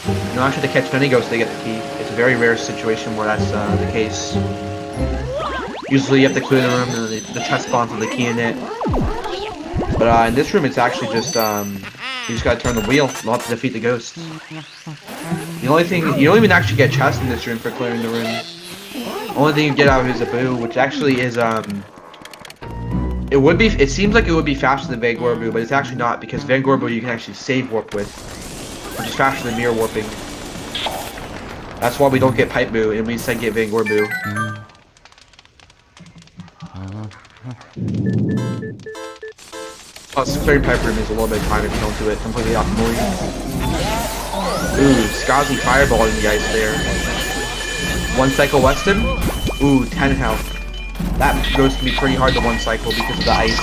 You don't actually have to catch many ghosts to get the key. It's a very rare situation where that's the case. Usually you have to clear the room and the chest spawns with the key in it. But in this room it's actually just, you just gotta turn the wheel. You'll have to defeat the ghosts. The only thing, you don't even actually get chests in this room for clearing the room. Only thing you get out of it is a boo, which actually is, it seems like it would be faster than Van Gorbu, but it's actually not, because Van Gorbu you can actually save warp with, which is faster than mirror warping. That's why we don't get Pipe Boo, and we instead get Van Gorbu. Plus, clearing Pipe Room is a little bit of time if you don't do it completely optimally. Ooh, Skozzy fireballing the ice there. 1 cycle Weston? Ooh, 10 health. That goes to be pretty hard to 1 cycle because of the ice.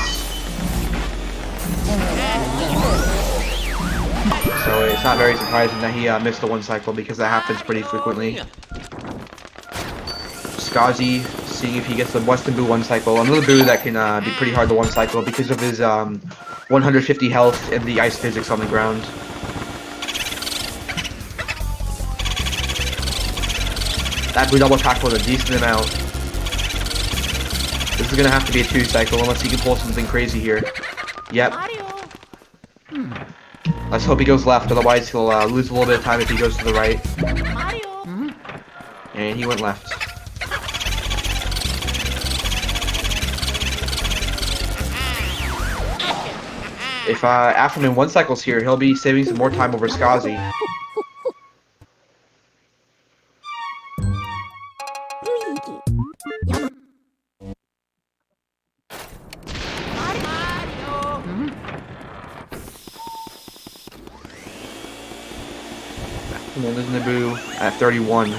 So it's not very surprising that he missed the 1 cycle because that happens pretty frequently. Skozzy seeing if he gets the Weston Boo 1 cycle. Another Boo that can be pretty hard to 1 cycle because of his 150 health and the ice physics on the ground. That Boo double attack was a decent amount. This is gonna have to be a 2 cycle unless he can pull something crazy here. Yep. Let's hope he goes left, otherwise he'll lose a little bit of time if he goes to the right. And he went left. If Afroman 1 cycles here, he'll be saving some more time over Skozzy. Afroman is Naboo at 31. A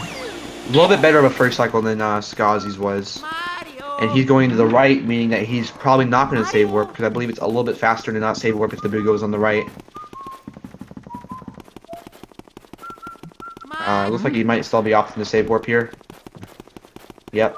little bit better of a first cycle than Skozzy's was. And he's going to the right, meaning that he's probably not going to save warp, because I believe it's a little bit faster to not save warp if the Boo goes on the right. Looks like he might still be opting to save warp here. Yep.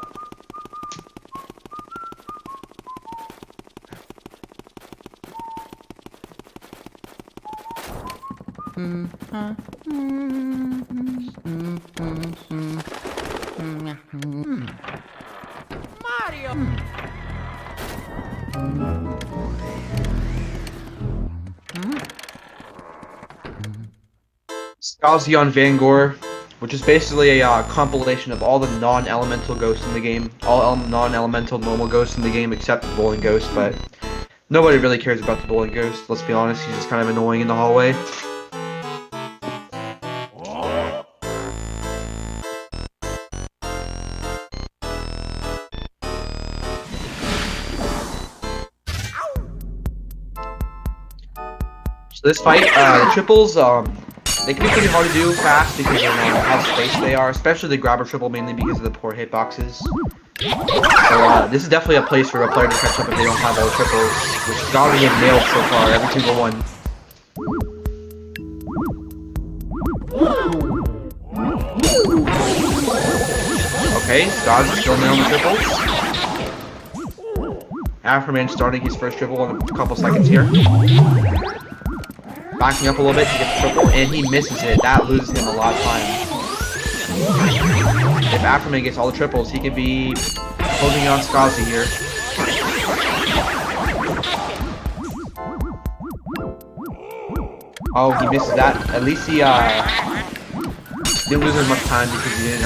Mario. Skozzy on Vangor. which is basically a compilation of all the non-elemental ghosts in the game, all non-elemental normal ghosts in the game except the bowling ghost, but nobody really cares about the bowling ghost, let's be honest, he's just kind of annoying in the hallway. So this fight, the triples, they can be pretty hard to do fast because of how spaced they are, especially the grabber triple mainly because of the poor hitboxes. So this is definitely a place for a player to catch up if they don't have all the triples, which Skozzy has nailed so far, every single one. Okay, Skozzy still nailing the triples. Afroman starting his first triple in a couple seconds here. Backing up a little bit to get the triple, and he misses it. That loses him a lot of time. If Afroman gets all the triples, he could be closing on Skozzy here. Oh, he misses that. At least he didn't lose as much time because he didn't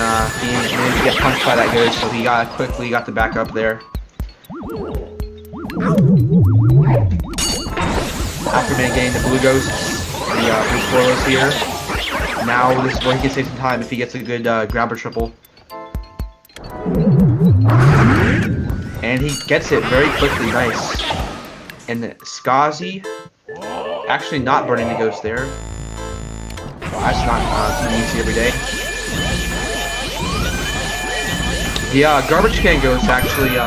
get punched by that ghost, so he quickly got the back up there. Afroman getting the blue ghosts, the blue spoilers here. Now this is where he can save some time if he gets a good grabber triple. And he gets it very quickly, nice. And Skozzy actually not burning the ghost there. Well, that's not something you see every day. The garbage can ghosts actually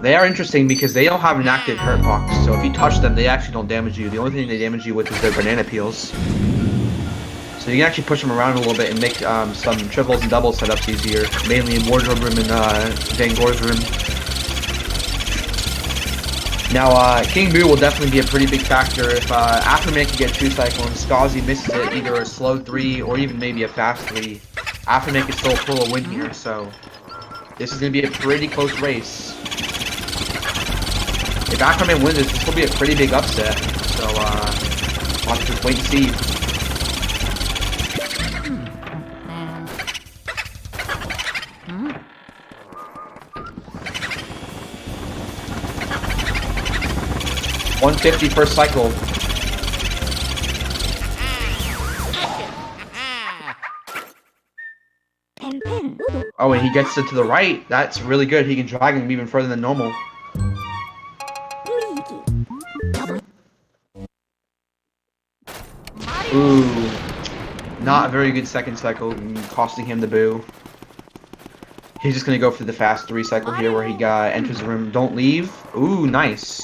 they are interesting because they don't have an active hurt box, so if you touch them, they actually don't damage you. The only thing they damage you with is their banana peels. So you can actually push them around a little bit and make some triples and double setups easier, mainly in Wardrobe Room and Van Gore's room. Now, King Boo will definitely be a pretty big factor if Afroman can get 2-cycle and Skozzy misses it, either a slow 3 or even maybe a fast 3. Afroman can still pull a win here, so this is going to be a pretty close race. If Afroman wins this will be a pretty big upset, so we'll have to just wait and see. $150 first cycle. Oh, and he gets it to the right. That's really good. He can drag him even further than normal. Ooh, not a very good second cycle, costing him the boo. He's just gonna go for the fast 3 cycle here, where he enters the room. Don't leave. Ooh, nice.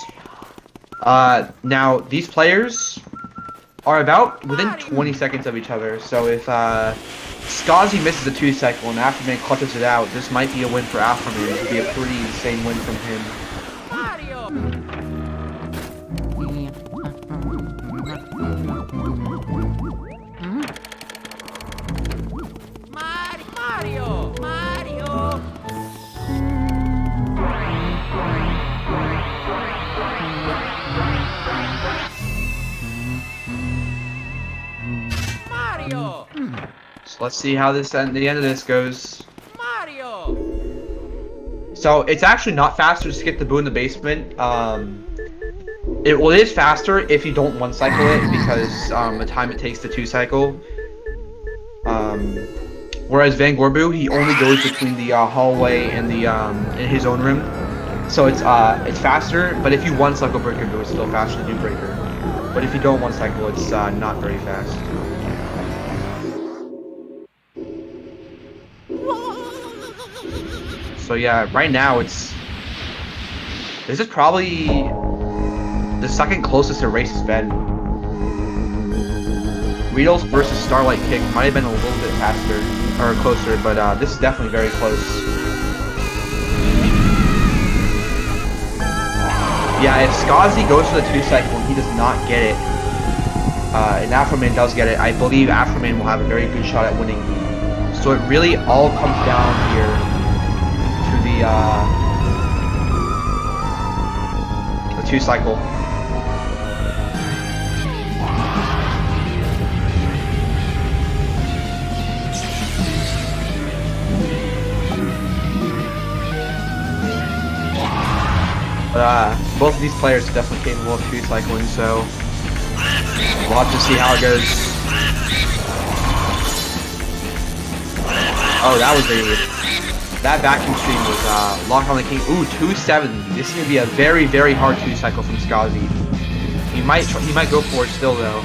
Now these players are about within 20 seconds of each other. So if Skozzy misses a 2 cycle and Afroman clutches it out, this might be a win for Afroman. It would be a pretty insane win from him. So let's see how the end of this goes. Mario. So it's actually not faster to skip the boo in the basement. It is faster if you don't 1-cycle it because the time it takes to 2-cycle. Whereas Van Gorboo, he only goes between the hallway and the in his own room. So it's faster, but if you 1-cycle Breaker Boo, it's still faster to do Breaker. But if you don't 1-cycle, it's not very fast. So yeah, right now this is probably the second closest a race has been. Riddles versus Starlight Kick might have been a little bit faster, or closer, but this is definitely very close. Yeah, if Skozzy goes for the 2-cycle and he does not get it, and Afroman does get it, I believe Afroman will have a very good shot at winning. So it really all comes down here to the 2-cycle. Both of these players are definitely capable of two cycling, so we'll have to see how it goes. Oh, that vacuum stream was locked on the king. Ooh, 270. This is gonna be a very, very hard two cycle from Skozzy. He might go for it still though.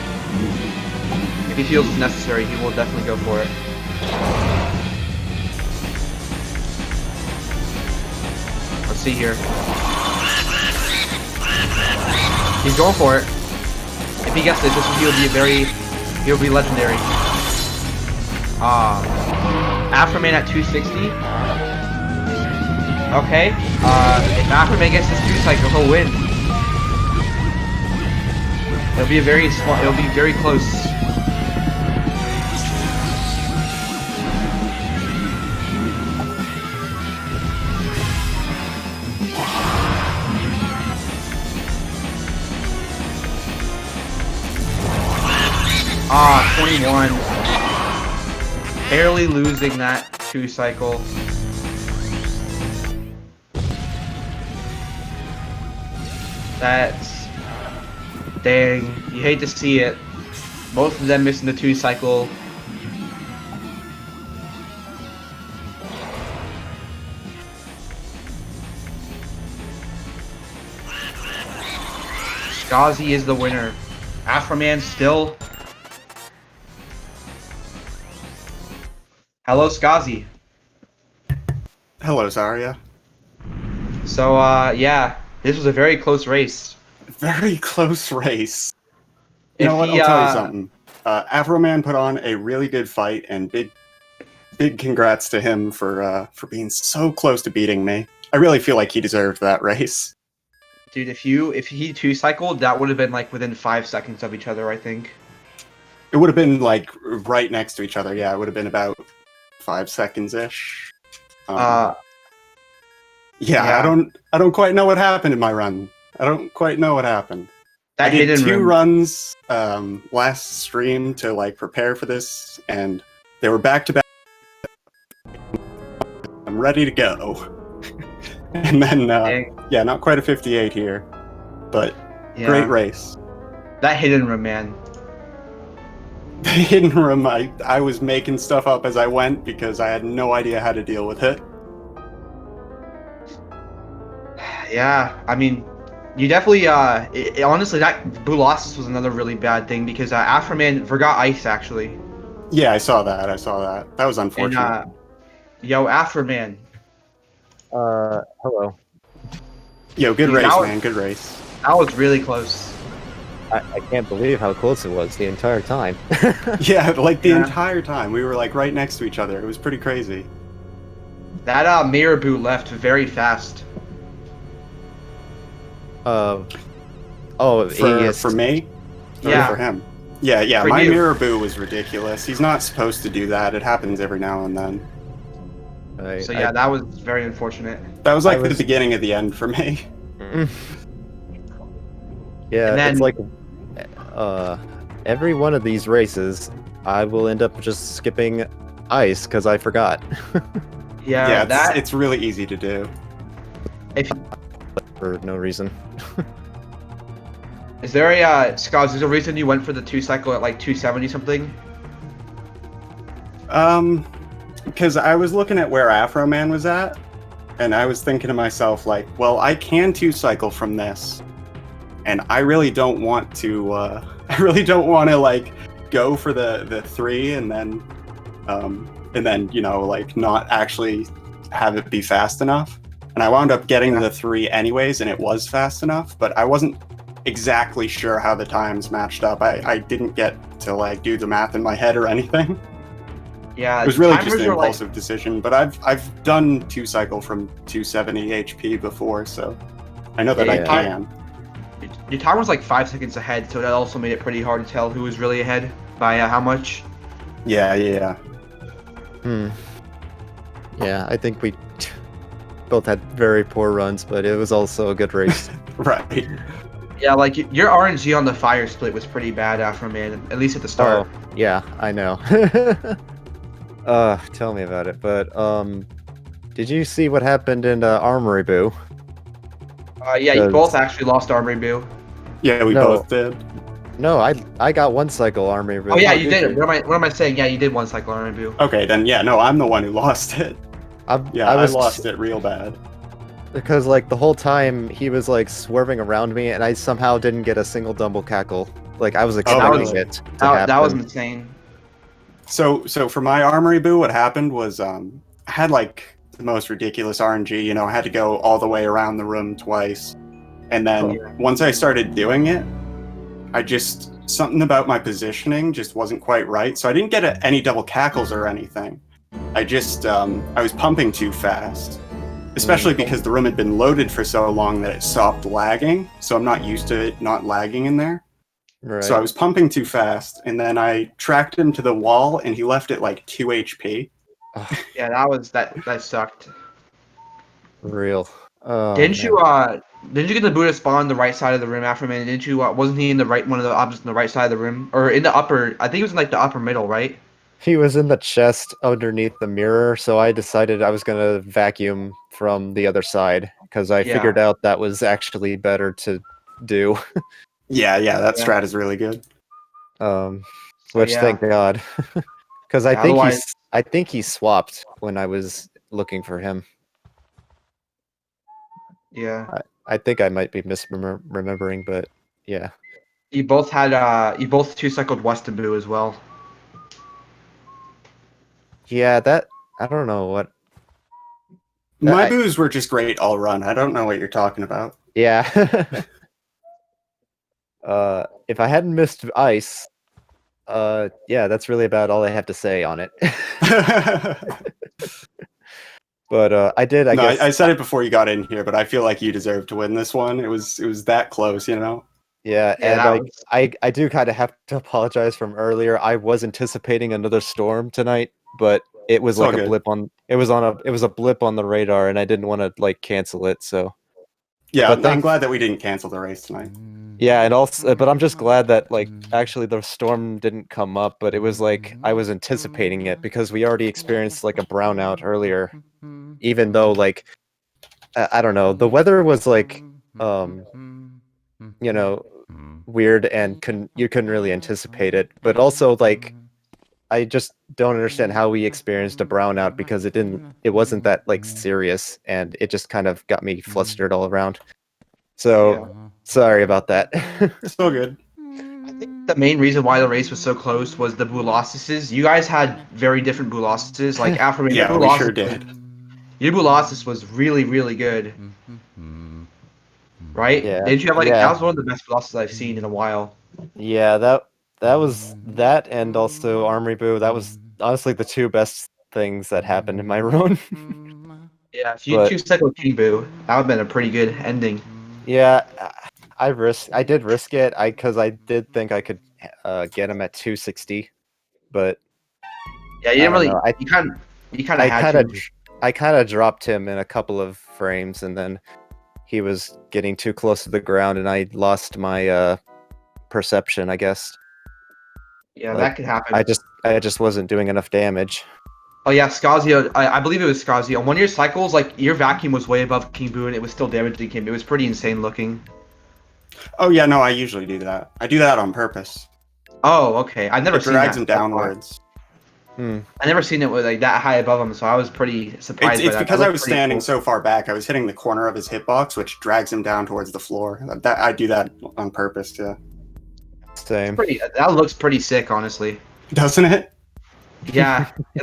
If he feels it's necessary, he will definitely go for it. Let's see here. He's going for it. If he gets this, he'll be legendary. Afroman at 260. Okay. If Afroman gets this 2 cycle, he'll win. It'll be very close. Ah, 21. Barely losing that 2 cycle. That's... Dang. You hate to see it. Both of them missing the 2 cycle. Skozzy is the winner. Afroman still... Hello, Skozzy. Hello, Zarya. So, yeah, this was a very close race. Very close race. You If know what? he, I'll tell you something. Afroman put on a really good fight, and big congrats to him for being so close to beating me. I really feel like he deserved that race. Dude, if he 2 cycled, that would have been like within 5 seconds of each other, I think. It would have been like right next to each other. Yeah, it would have been about 5 seconds ish. Yeah, yeah. I don't quite know what happened in my run. I don't quite know what happened. I did hidden 2 room. runs last stream to like prepare for this, and they were back to back. I'm ready to go. And then yeah, not quite a 58 here, but Yeah. great race. That hidden room, man. The hidden room, I was making stuff up as I went because I had no idea how to deal with it. Yeah, I mean, you definitely, honestly, that Bulosis was another really bad thing because Afroman forgot ice, actually. Yeah, I saw that. That was unfortunate. And, yo, Afroman. Hello. Yo, good Dude, race, that was- man. Good race. That was really close. I can't believe how close it was the entire time. Yeah, like the Yeah. entire time. We were like right next to each other. It was pretty crazy. That mirror boot left very fast. Oh, For me? Or Yeah. for him? Yeah, For my you. mirror boo was ridiculous. He's not supposed to do that. It happens every now and then. So yeah, that was very unfortunate. That was like I was- the beginning of the end for me. Yeah, And then- it's like every one of these races, I will end up just skipping ice because I forgot Yeah, that it's really easy to do. for no reason. is there a Scott? Is there a reason you went for the 2 cycle at like 270 something? Because I was looking at where Afroman was at, and I was thinking to myself, like, well, I can 2 cycle from this, and I really don't want to. I really don't want to like go for the 3 and then you know like not actually have it be fast enough. And I wound up getting the 3 anyways, and it was fast enough, but I wasn't exactly sure how the times matched up. I didn't get to like do the math in my head or anything. Yeah, It was really timers just an are, like- impulsive decision, but I've done 2 cycle from 270 HP before, so I know that I Yeah. can. Your timer was like 5 seconds ahead, so that also made it pretty hard to tell who was really ahead by how much. Yeah. Yeah, I think we both had very poor runs, but it was also a good race. Right. Yeah, like your RNG on the fire split was pretty bad, Afroman, at least at the start. Oh, yeah, I know. Tell me about it. But did you see what happened in Armory Boo? Yeah, you both Because- actually lost Armory Boo. Yeah, we No. both did. No, I got one cycle army. Oh yeah, you did did. you? What am I saying? Yeah, you did one cycle Armory Boo. Okay, then yeah, no, I'm the one who lost it. Yeah, I lost it real bad. because like the whole time he was like swerving around me, and I somehow didn't get a single double cackle. Like I was expecting it to happen. That was insane. So for my armory boo, what happened was I had like the most ridiculous RNG. You know, I had to go all the way around the room twice, and then once I started doing it, I just something about my positioning just wasn't quite right. So I didn't get any double cackles or anything. I just I was pumping too fast, especially because the room had been loaded for so long that it stopped lagging. So I'm not used to it not lagging in there. Right. So I was pumping too fast, and then I tracked him to the wall, and he left at like 2 HP. Yeah, that sucked. Real. Oh, Didn't man. you get the Buddha spawn on the right side of the room after a minute? Didn't you? Wasn't he in the right one of the objects on the right side of the room, or in the upper? I think he was in like the upper middle, right? He was in the chest underneath the mirror, so I decided I was gonna vacuum from the other side because I Yeah. figured out that was actually better to do. Yeah, that Yeah. strat is really good. Which yeah. thank God, because Yeah, otherwise- I think he swapped when I was looking for him. Yeah. I think I might be misremembering, but yeah. You both two cycled Weston Boo as well. Yeah, that I don't know what. My I- boos were just great all run. I don't know what you're talking about. Yeah. If I hadn't missed ice, yeah, that's really about all I have to say on it. But I did. I No, guess I said it before you got in here, but I feel like you deserve to win this one. It was that close, you know. Yeah, Yeah, and that was- I do kind of have to apologize from earlier. I was anticipating another storm tonight, but it was It's all like a good. blip on. It was a blip on the radar, and I didn't want to like cancel it. So Yeah, But I'm thank- glad that we didn't cancel the race tonight. yeah, and also, but I'm just glad that like actually the storm didn't come up, but it was like I was anticipating it because we already experienced like a brownout earlier. Even though like I don't know, the weather was like you know weird and you couldn't really anticipate it, but also like I just don't understand how we experienced a brownout because it wasn't that like serious and it just kind of got me flustered all around. So sorry about that. It's all good. I think the main reason why the race was so close was the Bulosises. You guys had very different Bulosises. Like Afroman, Yeah, we sure did. Your Bulosis was really, really good. Right? Yeah, Didn't you have like yeah. that was one of the best Bulosises I've seen in a while. Yeah, that was that, and also Armory Boo. That was honestly the two best things that happened in my run. Yeah, if you But- choose Cycle King Boo, that would have been a pretty good ending. Yeah, I did risk it. Because I did think I could get him at 260, but Yeah, you I didn't don't really. know, You kind of had to. I kind of dropped him in a couple of frames, and then he was getting too close to the ground, and I lost my perception, I guess. Yeah, like, that could happen. I just wasn't doing enough damage. Oh yeah, Skozzy. I believe it was Skozzy. On one of your cycles, like your vacuum was way above King Boo, and it was still damaging him. It was pretty insane looking. Oh yeah, no, I usually do that. I do that on purpose. Oh, okay. I've never It seen drags that him so far. downwards. I never seen it with like that high above him, so I was pretty surprised. It's by that. because That I looked was pretty standing cool. so far back. I was hitting the corner of his hitbox, which drags him down towards the floor. I do that on purpose too. Same. That looks pretty sick, honestly. Doesn't it? Yeah, it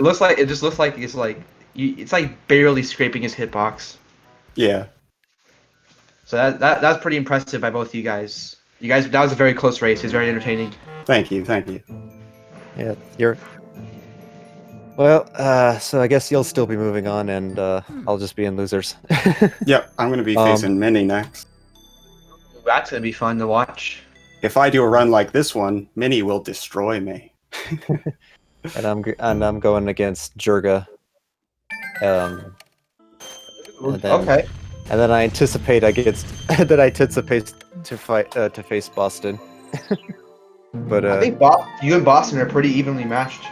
just looks like it's like barely scraping his hitbox. Yeah. So that's pretty impressive by both you guys. That was a very close race. It was very entertaining. Thank you. Yeah, you're. Well, so I guess you'll still be moving on, and I'll just be in losers. Yep, I'm gonna be facing Minnie next. That's gonna be fun to watch. If I do a run like this one, Minnie will destroy me. And I'm going against Jurga. And then, Okay. And then I anticipate to fight to face Boston. But I think you and Boston are pretty evenly matched.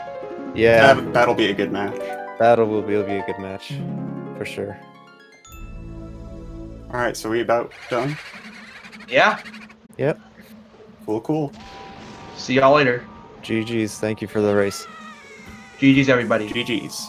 yeah, That'll be a good match. that'll will be a good match for sure. All right, so we about done? Yeah. Yep. Cool. See y'all later. GG's. Thank you for the race. GG's, everybody. GG's.